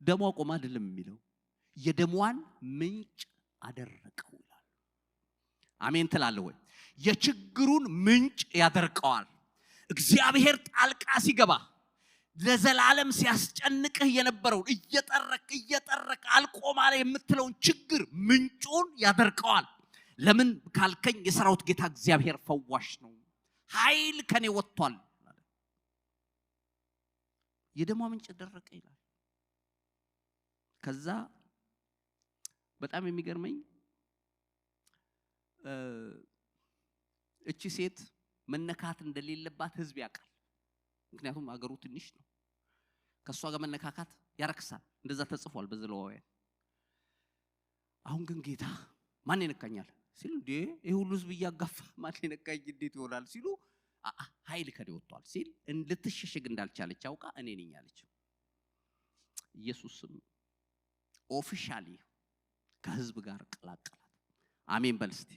ደሟ ቆማ አይደለም የሚለው የደሟን ምንጭ አደረቀው ይላል። አሜን ትላለህ ወይ? የችግሩን ምንጭ ያደርቀዋል። እግዚአብሔር ጣልቃ ሲገባ ለዘላለም ሲያስጨንቅህ የነበረው እየጠረቅ አልቆም አለ የምትለውን ችግር ምንጩን ያደርቀዋል። ለምን ካልከኝ የሰራዊት ጌታ እግዚአብሔር ፈዋሽ ነው። ኃይል ከኔ ወጥቷል። የደሟ ምንጭ ደረቀ ይላል። ከዛ በጣም የሚገርመኝ እቺ ሴት መነካት እንደሌለባት ህዝብ ያውቃል። ምክንያቱም አገሩ ትንሽ ነው። ከሷ ጋር መነካካት ያረክሳል። እንደዛ ተጽፏል በዘሌዋውያን። አሁን ግን ጌታ ማን ይነካኛል ሲሉ እንዴ ይሄ ሁሉ ህዝብ እያጋፋ ማን ይነካኝ እንዴት ይሆናል ሲሉ ኃይል ከኔ ወጥቷል ሲል እንድትሸሸግ እንዳልቻለች አውቃ እኔ ነኝ አለች። ኢየሱስም ኦፊሻሊ ከህዝብ ጋር ቀላቀላት። አሜን በል እስቲ።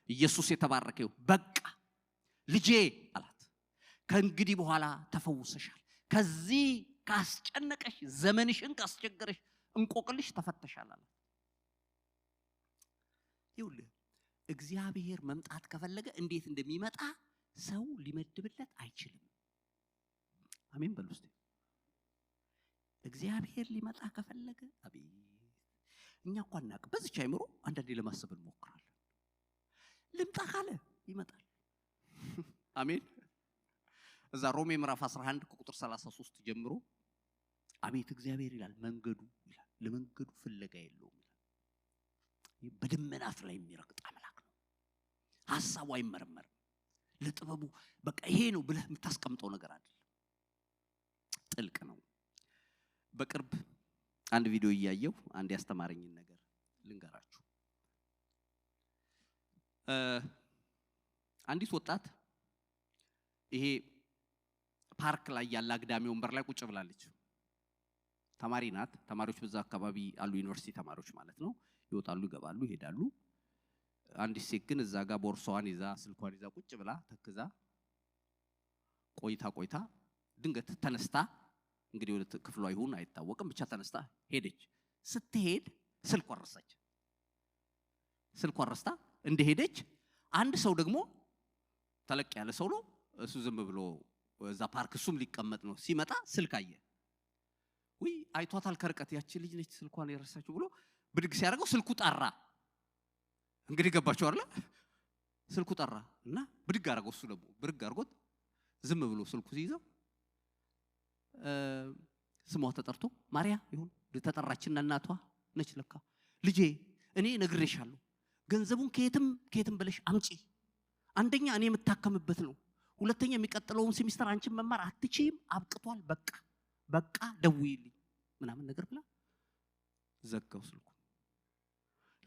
ኢየሱስ የተባረከው። በቃ ልጄ አላት፣ ከእንግዲህ በኋላ ተፈውሰሻል። ከዚህ ካስጨነቀሽ ዘመንሽን ካስቸገረሽ እንቆቅልሽ ተፈተሻል አላት። ይኸውልህ እግዚአብሔር መምጣት ከፈለገ እንዴት እንደሚመጣ ሰው ሊመድብለት አይችልም። አሜን በሉ እስቲ። እግዚአብሔር ሊመጣ ከፈለገ አቤት እኛ እንኳን እናውቅ በዚች አይምሮ አንዳንዴ ለማሰብ እንሞክራለን። ልምጣ ካለ ይመጣል። አሜን። እዛ ሮሜ ምዕራፍ 11 ቁጥር 33 ጀምሮ አቤት እግዚአብሔር ይላል መንገዱ ይላል ለመንገዱ ፍለጋ የለውም ይላል። በደመናት ላይ የሚረግጥ አምላክ ነው። ሐሳቡ አይመረመርም። ለጥበቡ በቃ ይሄ ነው ብለህ የምታስቀምጠው ነገር አይደለም። ጥልቅ ነው። በቅርብ አንድ ቪዲዮ እያየሁ አንድ ያስተማረኝን ነገር ልንገራችሁ። አንዲት ወጣት ይሄ ፓርክ ላይ ያለ አግዳሚ ወንበር ላይ ቁጭ ብላለች። ተማሪ ናት። ተማሪዎች በዛ አካባቢ አሉ፣ ዩኒቨርሲቲ ተማሪዎች ማለት ነው። ይወጣሉ፣ ይገባሉ፣ ይሄዳሉ። አንዲት ሴት ግን እዛ ጋር ቦርሳዋን ይዛ ስልኳን ይዛ ቁጭ ብላ ተክዛ ቆይታ ድንገት ተነስታ እንግዲህ ወደ ክፍሏ ይሁን አይታወቅም፣ ብቻ ተነስታ ሄደች። ስትሄድ ስልኳ ረሳች። ስልኳ ረስታ እንደሄደች አንድ ሰው ደግሞ ተለቅ ያለ ሰው ነው፣ እሱ ዝም ብሎ እዛ ፓርክ እሱም ሊቀመጥ ነው። ሲመጣ ስልክ አየ። ውይ አይቷታል ከርቀት ያቺ ልጅ ነች ስልኳን የረሳችው ብሎ ብድግ ሲያደርገው ስልኩ ጠራ። እንግዲህ ገባችሁ አይደል? ስልኩ ጠራ እና ብድግ አደረገው። እሱ ደግሞ ብድግ አድርጎት ዝም ብሎ ስልኩ ሲይዘው ስሟ ተጠርቶ ማርያ ይሁን ተጠራችና እናቷ ነች ለካ። ልጄ እኔ ነግሬሻለሁ፣ ገንዘቡን ከየትም ብለሽ አምጪ። አንደኛ እኔ የምታከምበት ነው፣ ሁለተኛ የሚቀጥለውን ሴሚስተር አንቺን መማር አትችይም፣ አብቅቷል፣ በቃ ደውይልኝ ምናምን ነገር ብላ ዘጋው ስልኩ።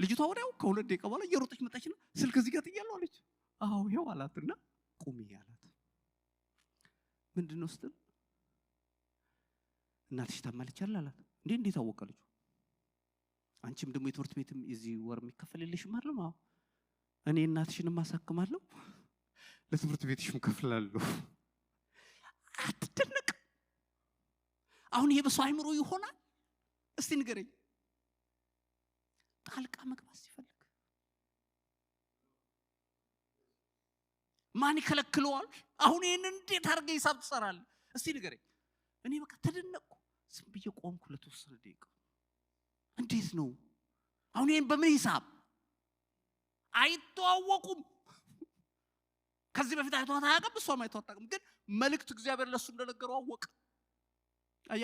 ልጅቷ ወዲያው ከሁለት ደቂቃ በኋላ እየሮጠች መጣችና ስልክ እዚህ ጋር ትያለሁ አለች። አዎ ይሄው አላትና ቁሚ አላት። ምንድነው ስትል እናትሽ ታማለች አላት። እንዴት አወቀለች? አንቺም ደግሞ የትምህርት ቤትም እዚህ ወር የሚከፈልልሽም አይደል? አዎ እኔ እናትሽንም ማሳክማለሁ ለትምህርት ቤትሽም ከፍላለሁ። አትደነቅ። አሁን ይሄ በሰው አይምሮ ይሆናል? እስቲ ንገረኝ። ጣልቃ መግባት ሲፈልግ ማን ይከለክለዋል? አሁን ይሄን እንዴት አድርገህ ሂሳብ ትሰራለህ? እስቲ ንገረኝ። እኔ በቃ ተደነቅኩ። ዝም ብዬ ቆምኩ ለተወሰነ ደቂቃ። እንዴት ነው አሁን ይሄን በምን ሂሳብ? አይተዋወቁም። ከዚህ በፊት አይቷት አያውቅም፣ እሷም አይቷት አታውቅም። ግን መልእክት እግዚአብሔር ለሱ እንደነገረው አወቀ።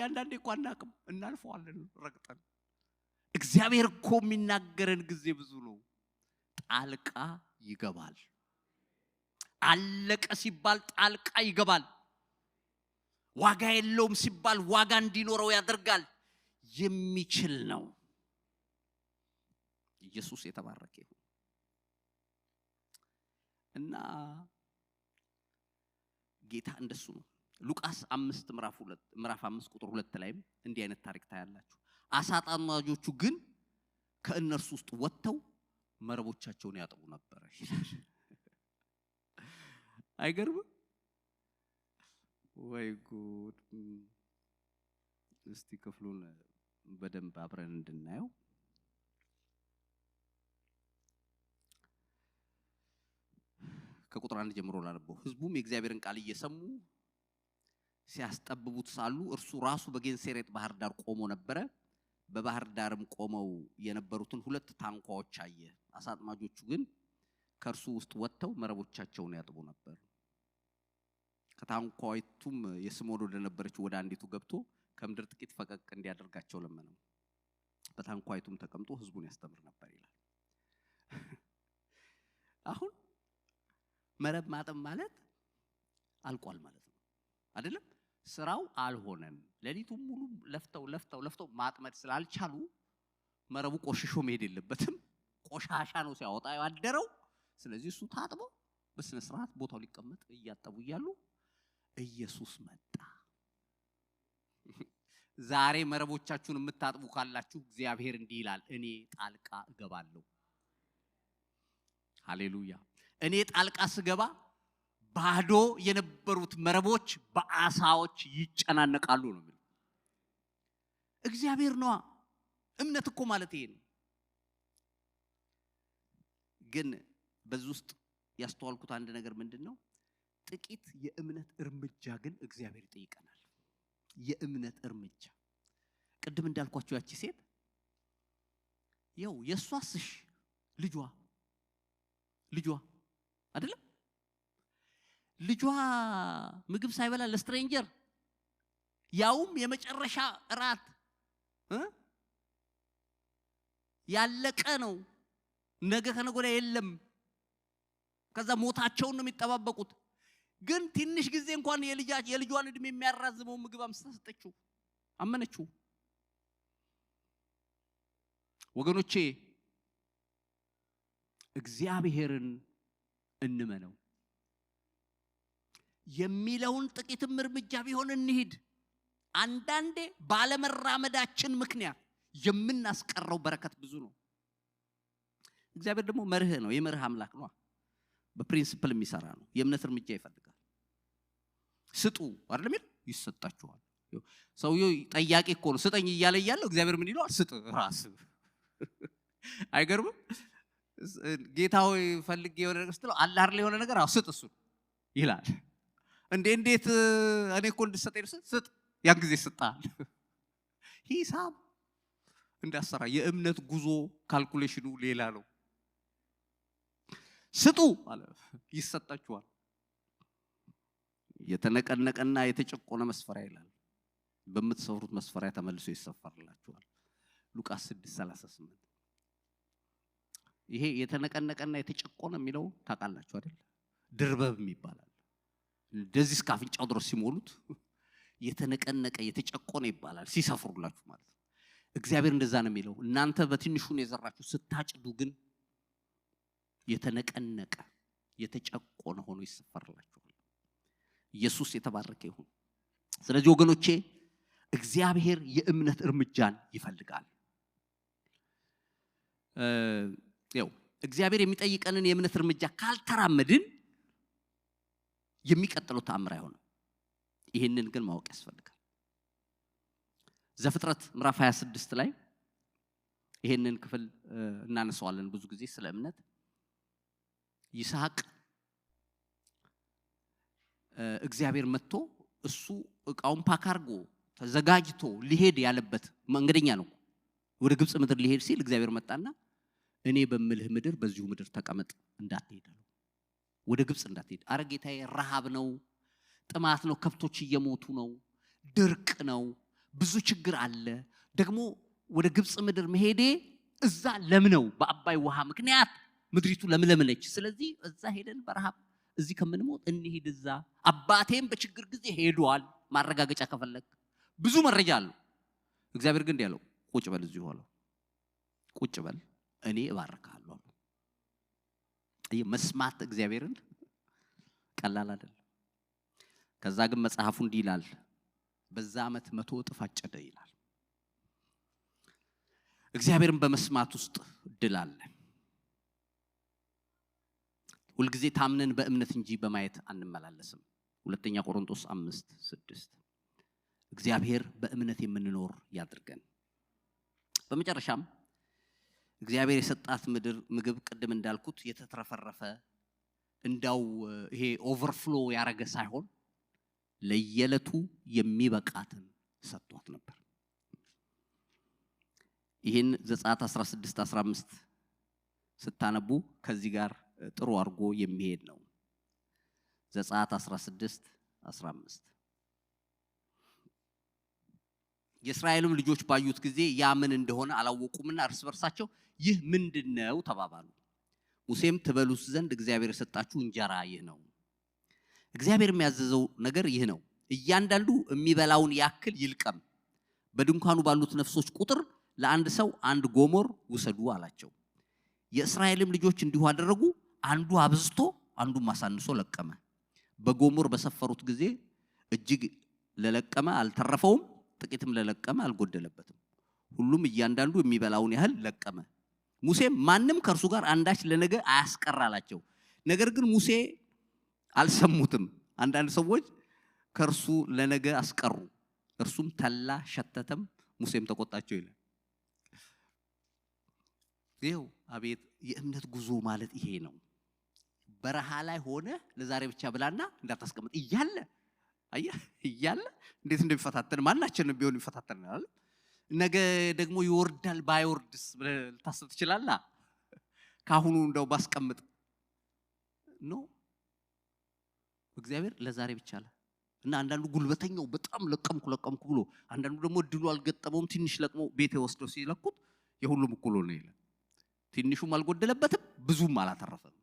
አንዳንዴ እኮ አናውቅም፣ እናልፈዋለን ረግጠን። እግዚአብሔር እኮ የሚናገረን ጊዜ ብዙ ነው። ጣልቃ ይገባል። አለቀ ሲባል ጣልቃ ይገባል። ዋጋ የለውም ሲባል ዋጋ እንዲኖረው ያደርጋል። የሚችል ነው። ኢየሱስ የተባረከ ይሁን። እና ጌታ እንደሱ ነው። ሉቃስ 5 ምዕራፍ 5 ቁጥር 2 ላይም እንዲህ አይነት ታሪክ ታያላችሁ። አሳ አጥማጆቹ ግን ከእነርሱ ውስጥ ወጥተው መረቦቻቸውን ያጠቡ ነበር ይላል። አይገርምም? ወይ ጉድ! እስቲ ክፍሉን በደንብ አብረን እንድናየው። ከቁጥር 1 ጀምሮ ላነበው። ሕዝቡም የእግዚአብሔርን ቃል እየሰሙ ሲያስጠብቡት ሳሉ እርሱ ራሱ በጌንሴሬጥ ባህር ዳር ቆሞ ነበር። በባህር ዳርም ቆመው የነበሩትን ሁለት ታንኳዎች አየ። አሳ አጥማጆቹ ግን ከእርሱ ውስጥ ወጥተው መረቦቻቸውን ያጥቡ ነበር። ከታንኳይቱም የስምዖን ወደ ነበረችው ወደ አንዲቱ ገብቶ ከምድር ጥቂት ፈቀቅ እንዲያደርጋቸው ለመነው። በታንኳይቱም ተቀምጦ ሕዝቡን ያስተምር ነበር ይላል። አሁን መረብ ማጠብ ማለት አልቋል ማለት ነው አይደለም? ስራው አልሆነም። ሌሊቱን ሙሉ ለፍተው ማጥመድ ስላልቻሉ መረቡ ቆሽሾ መሄድ የለበትም። ቆሻሻ ነው ሲያወጣ ያደረው። ስለዚህ እሱ ታጥቦ በስነ ስርዓት ቦታው ሊቀመጥ እያጠቡ እያሉ ኢየሱስ መጣ። ዛሬ መረቦቻችሁን የምታጥቡ ካላችሁ እግዚአብሔር እንዲህ ይላል፣ እኔ ጣልቃ እገባለሁ። ሃሌሉያ። እኔ ጣልቃ ስገባ ባዶ የነበሩት መረቦች በአሳዎች ይጨናነቃሉ ነው የሚለው። እግዚአብሔር ነው። እምነት እኮ ማለት ይሄ ነው። ግን በዚህ ውስጥ ያስተዋልኩት አንድ ነገር ምንድነው? ጥቂት የእምነት እርምጃ ግን እግዚአብሔር ይጠይቀናል። የእምነት እርምጃ ቅድም እንዳልኳችሁ ያቺ ሴት ያው የሷስሽ ልጇ አይደለም? ልጇ ምግብ ሳይበላ ለስትሬንጀር ያውም የመጨረሻ እራት ያለቀ ነው። ነገ ከነገ ወዲያ የለም። ከዛ ሞታቸውን ነው የሚጠባበቁት። ግን ትንሽ ጊዜ እንኳን የልጇን እድሜ የሚያራዝመው ምግብ አምስታ ሰጠችው፣ አመነችው። ወገኖቼ እግዚአብሔርን እንመነው። የሚለውን ጥቂትም እርምጃ ቢሆን እንሂድ። አንዳንዴ ባለመራመዳችን ምክንያት የምናስቀረው በረከት ብዙ ነው። እግዚአብሔር ደግሞ መርህ ነው፣ የመርህ አምላክ ነው። በፕሪንሲፕል የሚሰራ ነው። የእምነት እርምጃ ይፈልጋል። ስጡ አይደለም ይሰጣችኋል። ሰውየው ጠያቂ እኮ ነው። ስጠኝ እያለ እግዚአብሔር ምን ይለዋል? ስጥ ራስ። አይገርምም? ጌታ ሆይ ፈልጌ የሆነ ነገር ስትለው አለ አይደል የሆነ ነገር ስጥ እሱ ይላል። እንዴት እኔ እኮ እንድሰጠኝ ስጥ፣ ያን ጊዜ ስጣል። ሂሳብ እንዳሰራ የእምነት ጉዞ ካልኩሌሽኑ ሌላ ነው። ስጡ አለ፣ ይሰጣችኋል። የተነቀነቀና የተጨቆነ መስፈሪያ ይላል፣ በምትሰሩት መስፈሪያ ተመልሶ ይሰፈርላችኋል። ሉቃስ 6:38። ይሄ የተነቀነቀና የተጨቆነ የሚለው ታውቃላችሁ አይደል? ድርበብ ይባላል። እንደዚህ እስከ አፍንጫው ድረስ ሲሞሉት የተነቀነቀ የተጨቆነ ይባላል፣ ሲሰፍሩላችሁ ማለት ነው። እግዚአብሔር እንደዛ ነው የሚለው። እናንተ በትንሹ ነው የዘራችሁ፣ ስታጭዱ ግን የተነቀነቀ የተጨቆነ ሆኖ ይሰፈርላችኋል። ኢየሱስ የተባረከ ይሁን። ስለዚህ ወገኖቼ እግዚአብሔር የእምነት እርምጃን ይፈልጋል። ያው እግዚአብሔር የሚጠይቀንን የእምነት እርምጃ ካልተራመድን የሚቀጥለው ተአምር አይሆንም። ይሄንን ግን ማወቅ ያስፈልጋል። ዘፍጥረት ምዕራፍ 26 ላይ ይሄንን ክፍል እናነሳዋለን ብዙ ጊዜ ስለ እምነት። ይስሐቅ እግዚአብሔር መጥቶ እሱ እቃውን ፓክ አድርጎ ተዘጋጅቶ ሊሄድ ያለበት መንገደኛ ነው። ወደ ግብጽ ምድር ሊሄድ ሲል እግዚአብሔር መጣና እኔ በምልህ ምድር በዚሁ ምድር ተቀመጥ፣ እንዳትሄድ አለው። ወደ ግብጽ እንዳትሄድ። አረ ጌታዬ ረሃብ ነው፣ ጥማት ነው፣ ከብቶች እየሞቱ ነው፣ ድርቅ ነው፣ ብዙ ችግር አለ። ደግሞ ወደ ግብጽ ምድር መሄዴ እዛ ለምነው በአባይ ውሃ ምክንያት ምድሪቱ ለምለም ነች። ስለዚህ እዛ ሄደን በረሃብ እዚህ ከምንሞት እንሂድ እዛ። አባቴም በችግር ጊዜ ሄዷል። ማረጋገጫ ከፈለክ ብዙ መረጃ አለው። እግዚአብሔር ግን ያለው ቁጭ በል እዚሁ አለው። ቁጭ በል እኔ እባርካለሁ አለው። መስማት እግዚአብሔርን ቀላል አይደለም። ከዛ ግን መጽሐፉ እንዲህ ይላል፣ በዛ ዓመት 100 እጥፍ አጨደ ይላል። እግዚአብሔርን በመስማት ውስጥ ድል አለ። ሁልጊዜ ታምነን በእምነት እንጂ በማየት አንመላለስም። ሁለተኛ ቆሮንቶስ 5:6 እግዚአብሔር በእምነት የምንኖር ያድርገን። በመጨረሻም እግዚአብሔር የሰጣት ምድር ምግብ ቅድም እንዳልኩት የተትረፈረፈ እንዳው ይሄ ኦቨርፍሎ ያረገ ሳይሆን ለየለቱ የሚበቃትን ሰጥቷት ነበር። ይሄን ዘጸአት 16:15 ስታነቡ ከዚህ ጋር ጥሩ አድርጎ የሚሄድ ነው። ዘጸአት 16:15 የእስራኤልም ልጆች ባዩት ጊዜ ያ ምን እንደሆነ አላወቁምና እርስ በርሳቸው ይህ ምንድነው ተባባሉ። ሙሴም ትበሉት ዘንድ እግዚአብሔር የሰጣችሁ እንጀራ ይህ ነው። እግዚአብሔር የሚያዘዘው ነገር ይህ ነው። እያንዳንዱ የሚበላውን ያክል ይልቀም። በድንኳኑ ባሉት ነፍሶች ቁጥር ለአንድ ሰው አንድ ጎሞር ውሰዱ አላቸው። የእስራኤልም ልጆች እንዲሁ አደረጉ። አንዱ አብዝቶ አንዱም አሳንሶ ለቀመ። በጎሞር በሰፈሩት ጊዜ እጅግ ለለቀመ አልተረፈውም፣ ጥቂትም ለለቀመ አልጎደለበትም። ሁሉም እያንዳንዱ የሚበላውን ያህል ለቀመ። ሙሴም ማንም ከእርሱ ጋር አንዳች ለነገ አያስቀር አላቸው። ነገር ግን ሙሴ አልሰሙትም። አንዳንድ ሰዎች ከእርሱ ለነገ አስቀሩ። እርሱም ተላ ሸተተም፣ ሙሴም ተቆጣቸው ይላል። ይኸው አቤት የእምነት ጉዞ ማለት ይሄ ነው። በረሃ ላይ ሆነ ለዛሬ ብቻ ብላና እንዳታስቀምጥ እያለ አየህ እያለ እንዴት እንደሚፈታተን ማናችንም ቢሆን ይፈታተናል። ነገ ደግሞ ይወርዳል ባይወርድስ ብለህ ልታስብ ትችላለህ። ካሁኑ እንደው ባስቀምጥ ነው እግዚአብሔር ለዛሬ ብቻ አለ እና አንዳንዱ ጉልበተኛው በጣም ለቀምኩ ብሎ አንዳንዱ ደግሞ እድሉ አልገጠመውም ትንሽ ለቅሞ ቤት ወስደው ሲለኩት የሁሉም እኩል ነው ይላል። ትንሹም አልጎደለበትም ብዙም አላተረፈም።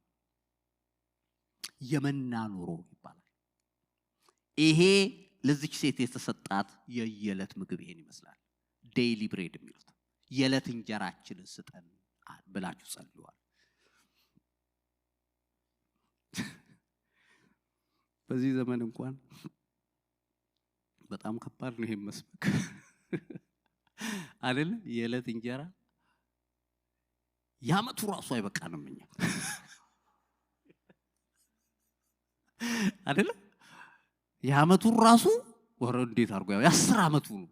የመና ኑሮ ይባላል። ይሄ ለዚች ሴት የተሰጣት የየለት ምግብ ይሄን ይመስላል። ዴይሊ ብሬድ የሚሉት የለት እንጀራችንን ስጠን ብላችሁ ጸልዩዋል። በዚህ ዘመን እንኳን በጣም ከባድ ነው ይሄ መስበክ አይደል? የለት እንጀራ ያመቱ ራሱ አይበቃንም እኛ አይደል? ያመቱ ራሱ ወረ እንዴት አርጎ ያው የ10 አመቱ ነው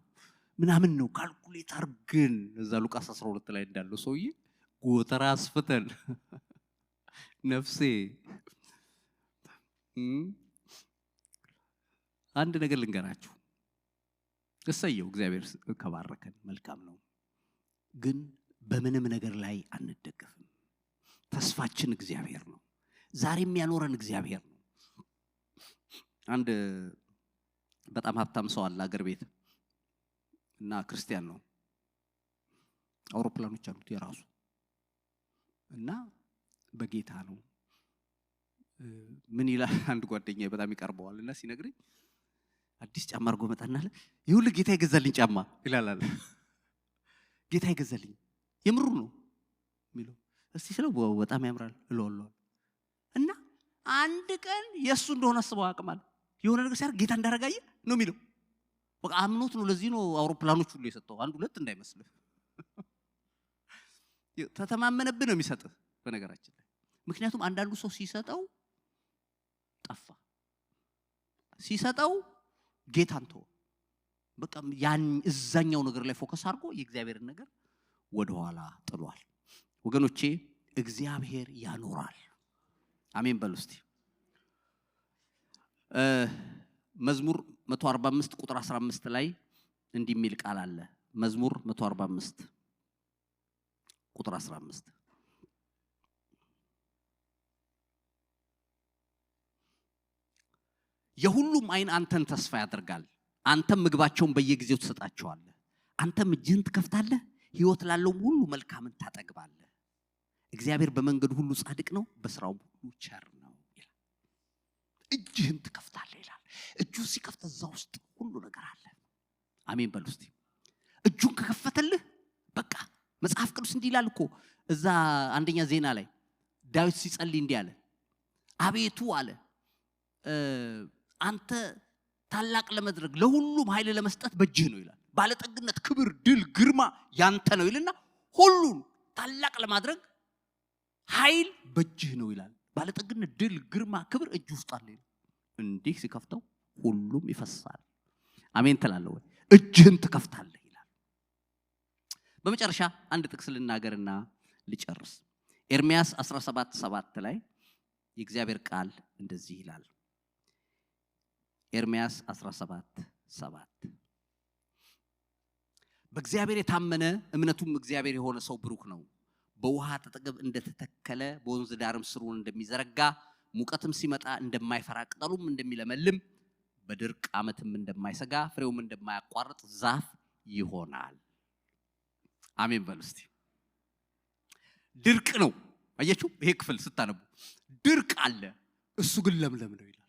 ምናምን ነው ካልኩሌት አርገን እዛ ሉቃስ 12 ላይ እንዳለው ሰውዬ ጎተራ አስፍተን ነፍሴ አንድ ነገር ልንገራችሁ። እሰየው እግዚአብሔር ከባረከን መልካም ነው። ግን በምንም ነገር ላይ አንደገፍም። ተስፋችን እግዚአብሔር ነው። ዛሬም ያኖረን እግዚአብሔር ነው። አንድ በጣም ሀብታም ሰው አለ አገር ቤት እና ክርስቲያን ነው። አውሮፕላኖች አሉት የራሱ እና በጌታ ነው። ምን ይላል አንድ ጓደኛዬ በጣም ይቀርበዋል እና ሲነግረኝ አዲስ ጫማ አርጎ መጣናለ ይሁን ጌታ ይገዛልኝ ጫማ ይላል። ጌታ ይገዛልኝ የምሩ ነው የሚለው። እስቲ ስለው በጣም ያምራል እለዋለሁ እና አንድ ቀን የሱ እንደሆነ አስበው አቅማል የሆነ ነገር ሲያደርግ ጌታ እንዳረጋየ ነው የሚለው። በቃ አምኖት ነው። ለዚህ ነው አውሮፕላኖች ሁሉ የሰጠው። አንድ ሁለት እንዳይመስልህ ተተማመነብህ ነው የሚሰጥህ በነገራችን ላይ። ምክንያቱም አንዳንዱ ሰው ሲሰጠው ጠፋ፣ ሲሰጠው ጌታን ተወ። በቃ ያን እዛኛው ነገር ላይ ፎከስ አድርጎ የእግዚአብሔርን ነገር ወደ ኋላ ጥሏል። ወገኖቼ እግዚአብሔር ያኖራል። አሜን በሉ እስቲ። መዝሙር 145 ቁጥር 15 ላይ እንዲህ የሚል ቃል አለ። መዝሙር 145 ቁጥር 15 የሁሉም አይን አንተን ተስፋ ያደርጋል፣ አንተም ምግባቸውን በየጊዜው ትሰጣቸዋለህ። አንተም እጅህን ትከፍታለህ፣ ሕይወት ላለውም ሁሉ መልካምን ታጠግባለህ። እግዚአብሔር በመንገዱ ሁሉ ጻድቅ ነው፣ በስራው ሁሉ ቸር ነው ይላል። እጅህን ትከፍታለህ ይላል። እጁን ሲከፍት እዛ ውስጥ ሁሉ ነገር አለ። አሜን በሉ እስቲ። እጁን ከከፈተልህ በቃ መጽሐፍ ቅዱስ እንዲህ ይላል እኮ እዛ አንደኛ ዜና ላይ ዳዊት ሲጸልይ እንዲህ አለ፣ አቤቱ አለ አንተ ታላቅ ለመድረግ ለሁሉም ኃይል ለመስጠት በእጅህ ነው ይላል። ባለጠግነት፣ ክብር፣ ድል፣ ግርማ ያንተ ነው ይልና ሁሉን ታላቅ ለማድረግ ኃይል በእጅህ ነው ይላል። ባለጠግነት፣ ድል፣ ግርማ፣ ክብር እጅ ውስጥ አለ ይላል። እንዲህ ሲከፍተው ሁሉም ይፈሳል። አሜን ትላለህ ወይ? እጅህን ትከፍታለህ ይላል። በመጨረሻ አንድ ጥቅስ ልናገርና ልጨርስ። ኤርምያስ 17:7 ላይ የእግዚአብሔር ቃል እንደዚህ ይላል። ኤርምያስ 17:7 በእግዚአብሔር የታመነ እምነቱም እግዚአብሔር የሆነ ሰው ብሩክ ነው። በውሃ አጠገብ እንደተተከለ በወንዝ ዳርም ስሩን እንደሚዘረጋ ሙቀትም ሲመጣ እንደማይፈራ ቅጠሉም እንደሚለመልም በድርቅ ዓመትም እንደማይሰጋ ፍሬውም እንደማያቋርጥ ዛፍ ይሆናል። አሜን በሉ እስቲ። ድርቅ ነው አያችሁ፣ ይሄ ክፍል ስታነቡ ድርቅ አለ፣ እሱ ግን ለምለም ነው ይላል።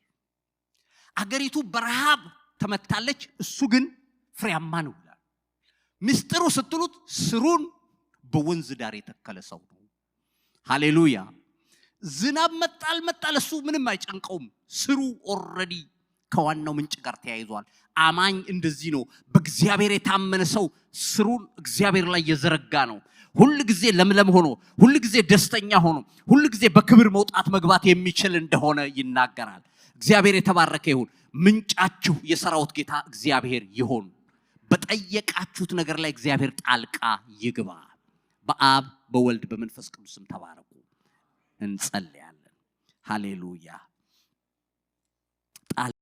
አገሪቱ በረሃብ ተመታለች፣ እሱ ግን ፍሬያማ ነው ይላል። ምስጢሩ ስትሉት ስሩን በወንዝ ዳር የተከለ ሰው ነው። ሃሌሉያ። ዝናብ መጣ አልመጣ ለሱ ምንም አይጨንቀውም። ስሩ ኦልሬዲ ከዋናው ምንጭ ጋር ተያይዟል። አማኝ እንደዚህ ነው። በእግዚአብሔር የታመነ ሰው ስሩን እግዚአብሔር ላይ የዘረጋ ነው። ሁሉ ጊዜ ለምለም ሆኖ ሁሉ ጊዜ ደስተኛ ሆኖ ሁሉ ጊዜ በክብር መውጣት መግባት የሚችል እንደሆነ ይናገራል። እግዚአብሔር የተባረከ ይሁን። ምንጫችሁ የሰራዊት ጌታ እግዚአብሔር ይሁን። በጠየቃችሁት ነገር ላይ እግዚአብሔር ጣልቃ ይግባ። በአብ በወልድ በመንፈስ ቅዱስም ተባረኩ። እንጸልያለን። ሃሌሉያ።